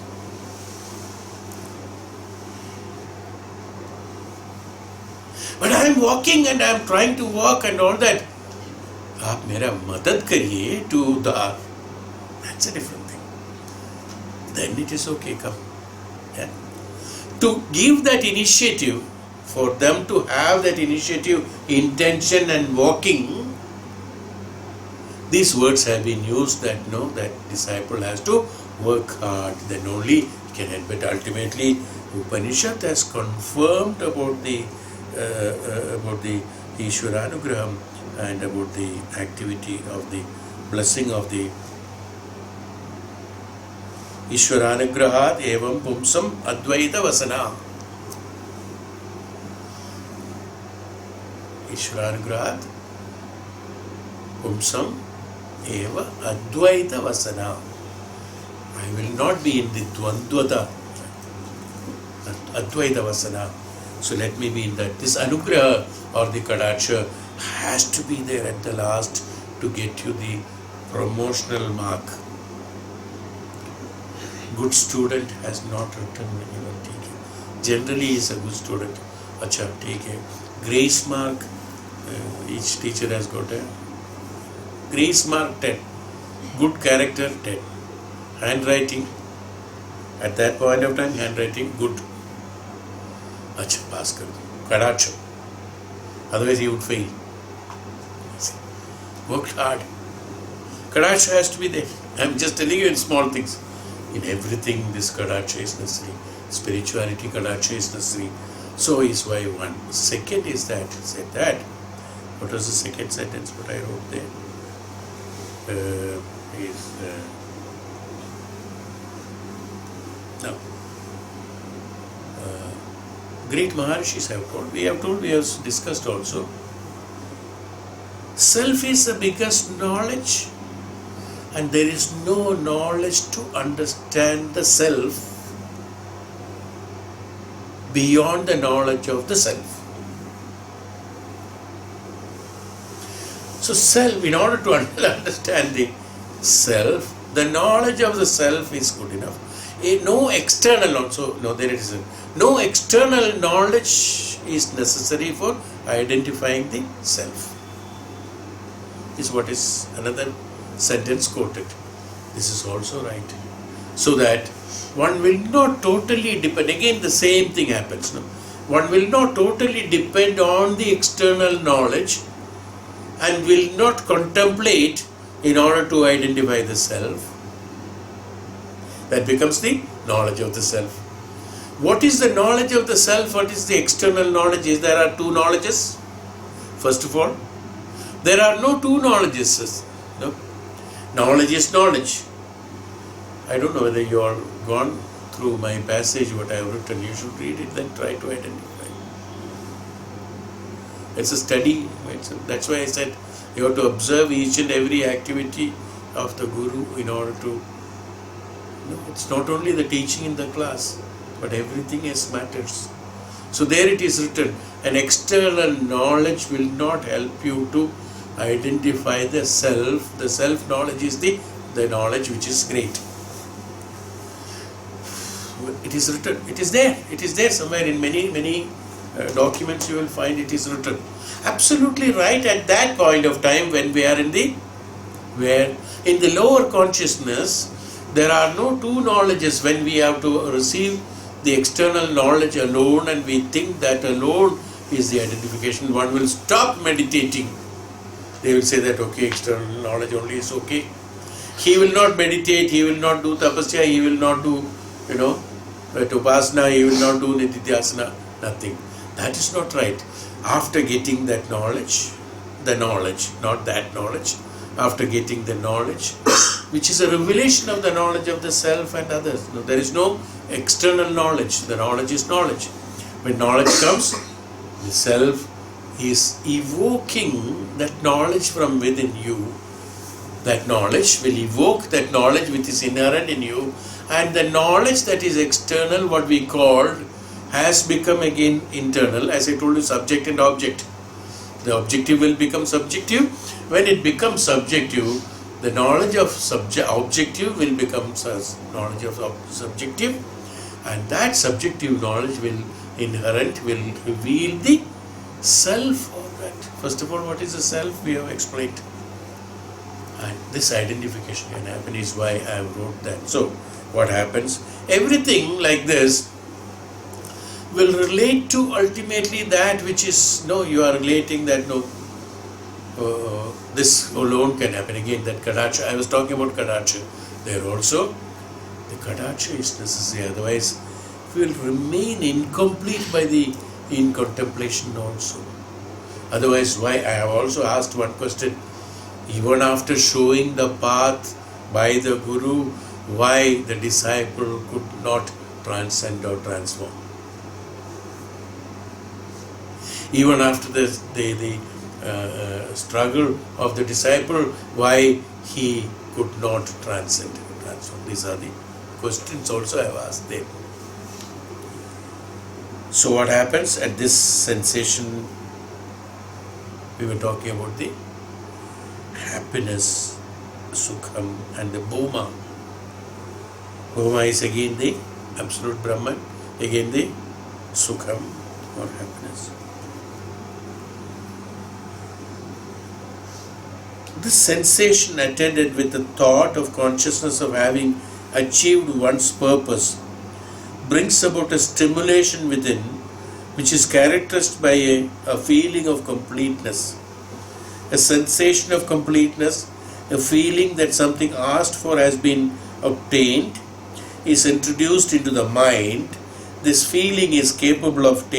But I am walking and I am trying to walk and all that. आप मेरा मदद करिए to उद्धार. That's a different thing. Then it is okay. Come. Yeah. To give that initiative, for them to have that initiative, intention and walking, these words have been used that that disciple has to work hard, then only he can help. But ultimately, Upanishad has confirmed about the Ishvaranugraham and about the activity of the blessing of the Ishvaranugrahat evam pumsam advaita vasana. Ishvaranugrahat pumsam eva advaita vasana. I will not be in the dvandvata, advaita vasana. So let me be in that. This anugraha or the kadaksha has to be there at the last to get you the promotional mark. Good student has not written even taken. Generally he is a good student. Acha, take a grace mark. Each teacher has got a grace mark 10. Good character 10. Handwriting. At that point of time, handwriting good. Acha, pass kar do. Kadaksha. Otherwise he would fail. Worked hard. Kadaksha has to be there. I am just telling you in small things. In everything, this kadaksha is necessary. Spirituality kadaksha is necessary. So is why one. Second is that, said that. What was the second sentence? What I wrote there? Now, great Maharishis have told, we have discussed also. Self is the biggest knowledge and there is no knowledge to understand the self beyond the knowledge of the self. So self, in order to understand the self, the knowledge of the self is good enough. No external knowledge, so no, there is no external knowledge is necessary for identifying the self. Is what is another sentence quoted. This is also right. So that one will not totally depend, again the same thing happens. No? One will not totally depend on the external knowledge and will not contemplate in order to identify the self. That becomes the knowledge of the self. What is the knowledge of the self? What is the external knowledge? There are two knowledges. First of all, there are no two knowledges. No? Knowledge is knowledge. I don't know whether you are gone through my passage, what I have written. You should read it, then try to identify. It's a study. That's why I said you have to observe each and every activity of the Guru in order to. It's not only the teaching in the class, but everything else matters. So there it is written, an external knowledge will not help you to identify the self. The self knowledge is the knowledge which is great. It is written, it is there somewhere in many documents you will find it is written. Absolutely right at that point of time when we are in the lower consciousness, there are no two knowledges. When we have to receive the external knowledge alone and we think that alone is the identification, one will stop meditating. They will say that okay, external knowledge only is okay. He will not meditate, he will not do tapasya, he will not do, upasana, he will not do nididhyasana, nothing. That is not right. After getting that knowledge, not that knowledge, after getting the knowledge, which is a revelation of the knowledge of the self and others. No, there is no external knowledge. The knowledge is knowledge. When knowledge comes, the self is evoking that knowledge from within you. That knowledge will evoke that knowledge which is inherent in you, and the knowledge that is external, what we called, has become again internal. As I told you, subject and object. The objective will become subjective. When it becomes subjective, the knowledge of objective will become knowledge of subjective, and that subjective knowledge will reveal the self of that. First of all, what is the self? We have explained. And this identification can happen is why I have wrote that. So, what happens? Everything like this will relate to ultimately that which is, you are relating that, this alone can happen. Again, that kadacha, I was talking about kadacha. There also, the kadacha is necessary. Otherwise, we will remain incomplete in contemplation also. Otherwise, why? I have also asked one question. Even after showing the path by the Guru, why the disciple could not transcend or transform? Even after the struggle of the disciple, why he could not transcend or transform? These are the questions also I have asked them. So what happens at this sensation? We were talking about the happiness, Sukham, and the Bhoma. Bhoma is again the absolute Brahman, again the Sukham or happiness. This sensation attended with the thought of consciousness of having achieved one's purpose brings about a stimulation within which is characterized by a feeling of completeness, a sensation of completeness, a feeling that something asked for has been obtained, is introduced into the mind. This feeling is capable of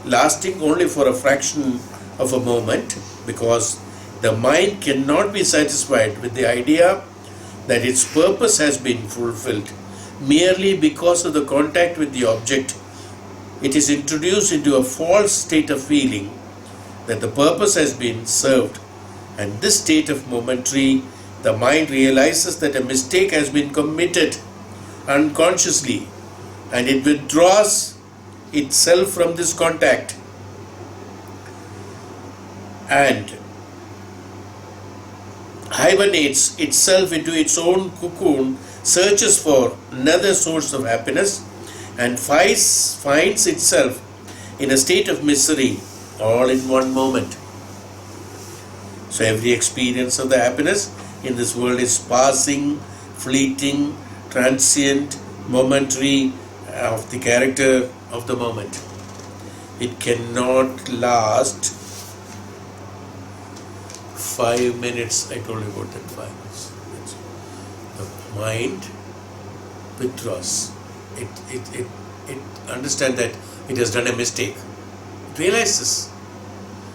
lasting only for a fraction of a moment, because the mind cannot be satisfied with the idea that its purpose has been fulfilled merely because of the contact with the object. It is introduced into a false state of feeling that the purpose has been served, and this state of momentary the mind realizes that a mistake has been committed unconsciously, and it withdraws itself from this contact and hibernates itself into its own cocoon, searches for another source of happiness, and finds itself in a state of misery all in one moment. So every experience of the happiness in this world is passing, fleeting, transient, momentary, of the character of the moment. It cannot last 5 minutes. I told you about that 5 minutes. The mind withdraws. It understands that it has done a mistake. It realizes,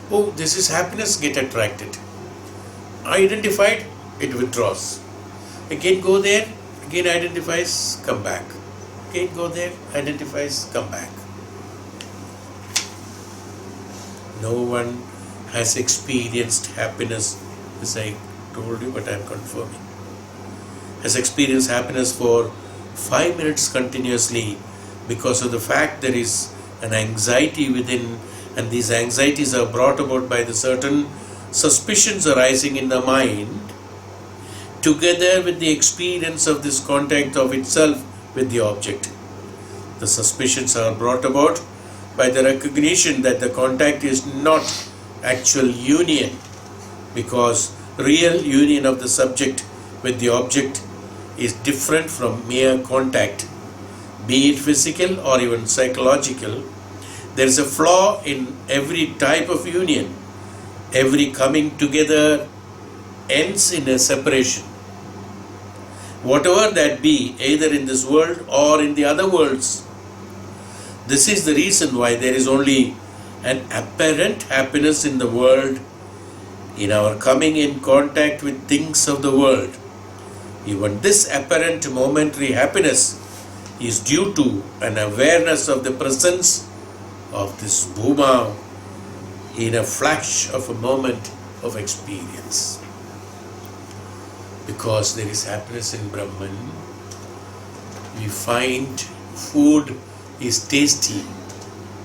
oh, this is happiness, get attracted. Identified, it withdraws. Again go there, again identifies, come back. Again go there, identifies, come back. No one has experienced happiness, as I told you, but I am confirming. Has experienced happiness for 5 minutes continuously because of the fact there is an anxiety within, and these anxieties are brought about by the certain suspicions arising in the mind, together with the experience of this contact of itself with the object. The suspicions are brought about by the recognition that the contact is not actual union, because real union of the subject with the object is different from mere contact, be it physical or even psychological. There is a flaw in every type of union. Every coming together ends in a separation. Whatever that be, either in this world or in the other worlds. This is the reason why there is only an apparent happiness in the world in our coming in contact with things of the world. Even this apparent momentary happiness is due to an awareness of the presence of this Bhuma in a flash of a moment of experience. Because there is happiness in Brahman, we find food is tasty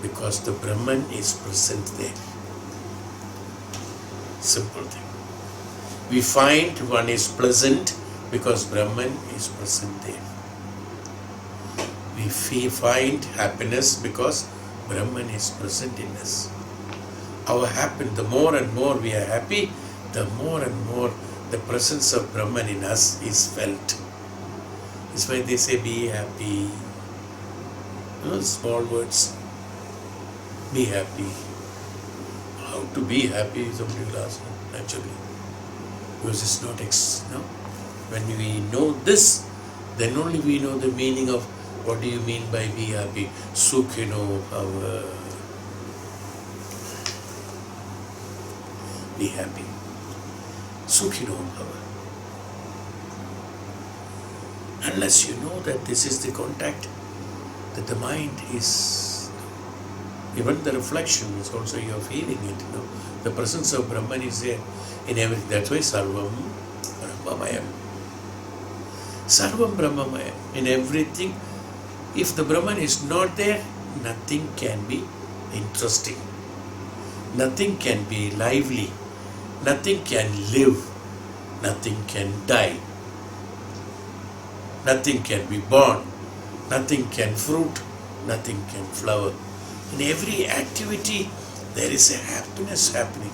because the Brahman is present there. Simple thing. We find one is pleasant because Brahman is present there. We find happiness because Brahman is present in us. The more and more we are happy, the more and more the presence of Brahman in us is felt. That's why they say, be happy. Small words. Be happy. How to be happy, somebody will ask, naturally. Because it's not When we know this, then only we know the meaning of what do you mean by be happy. Sukham bhava. Be happy. Sukham bhava. Unless you know that this is the contact, that the mind is, even the reflection is also you are feeling it. The presence of Brahman is there in everything. That's why Sarvam Brahmamayam. Sarvam Brahmamayam. In everything. If the Brahman is not there, nothing can be interesting. Nothing can be lively. Nothing can live. Nothing can die. Nothing can be born. Nothing can fruit. Nothing can flower. In every activity, there is a happiness happening.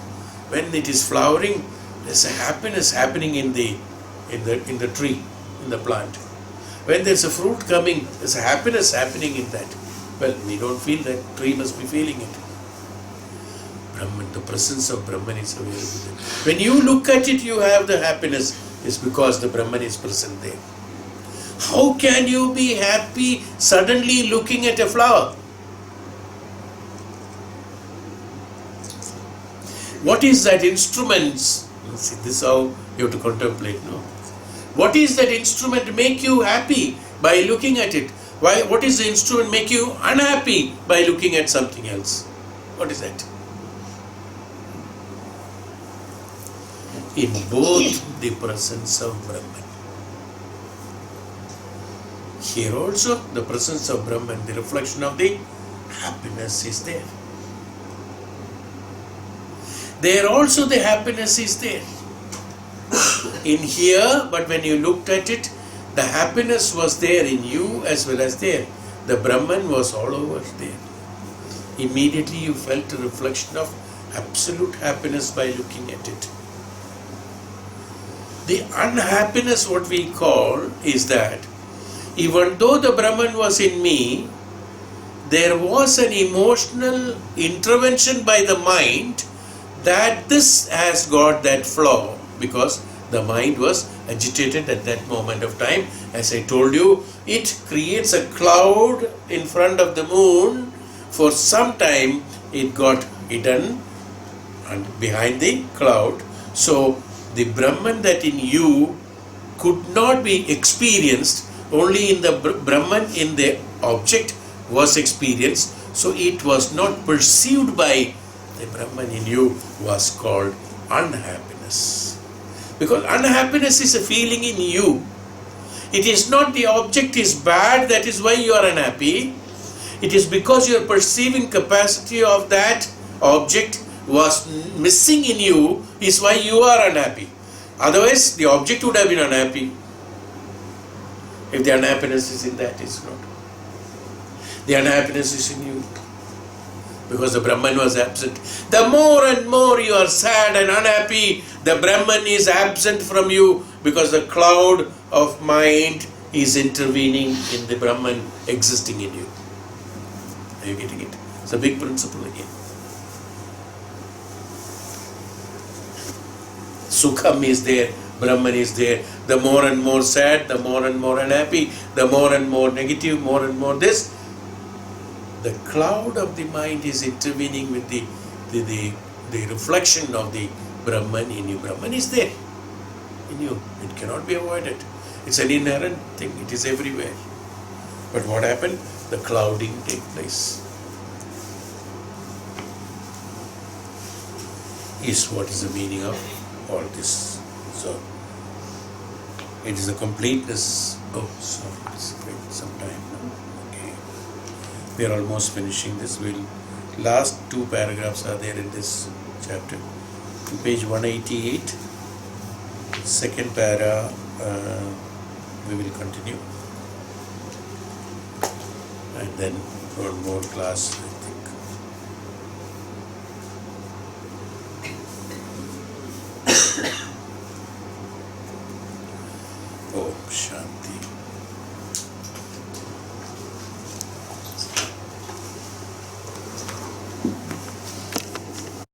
When it is flowering, there is a happiness happening in the tree, in the plant. When there is a fruit coming, there is a happiness happening in that. Well, we don't feel that, tree must be feeling it. Brahman, the presence of Brahman is available. When you look at it, you have the happiness. It's because the Brahman is present there. How can you be happy suddenly looking at a flower? What is that instrument? See, this is how you have to contemplate, no? What is that instrument make you happy by looking at it? What is the instrument make you unhappy by looking at something else? What is that? in both the presence of Brahman. Here also the presence of Brahman, the reflection of the happiness is there. There also the happiness is there. In here, but when you looked at it, the happiness was there in you as well as there. The Brahman was all over there. Immediately you felt a reflection of absolute happiness by looking at it. The unhappiness, what we call, is that even though the Brahman was in me, there was an emotional intervention by the mind that this has got that flaw, because the mind was agitated at that moment of time. As I told you, it creates a cloud in front of the moon. For some time it got hidden and behind the cloud. So the Brahman that in you could not be experienced, only in the Brahman in the object was experienced. So it was not perceived by the Brahman in you, was called unhappiness. Because unhappiness is a feeling in you. It is not the object is bad, that is why you are unhappy. It is because your perceiving capacity of that object was missing in you, is why you are unhappy. Otherwise, the object would have been unhappy. If the unhappiness is in that, it's not. The unhappiness is in you, because the Brahman was absent. The more and more you are sad and unhappy, the Brahman is absent from you, because the cloud of mind is intervening in the Brahman existing in you. Are you getting it? It's a big principle again. Sukham is there, Brahman is there. The more and more sad, the more and more unhappy, the more and more negative, more and more this. The cloud of the mind is intervening with the reflection of the Brahman in you. Brahman is there in you. It cannot be avoided. It's an inherent thing. It is everywhere. But what happened? The clouding take place. Is what is the meaning of all this. So, it is the completeness. Oh, sorry, it's quite some time now. Okay. We are almost finishing this. Last two paragraphs are there in this chapter. To page 188, second para, we will continue. And then one more class, I think.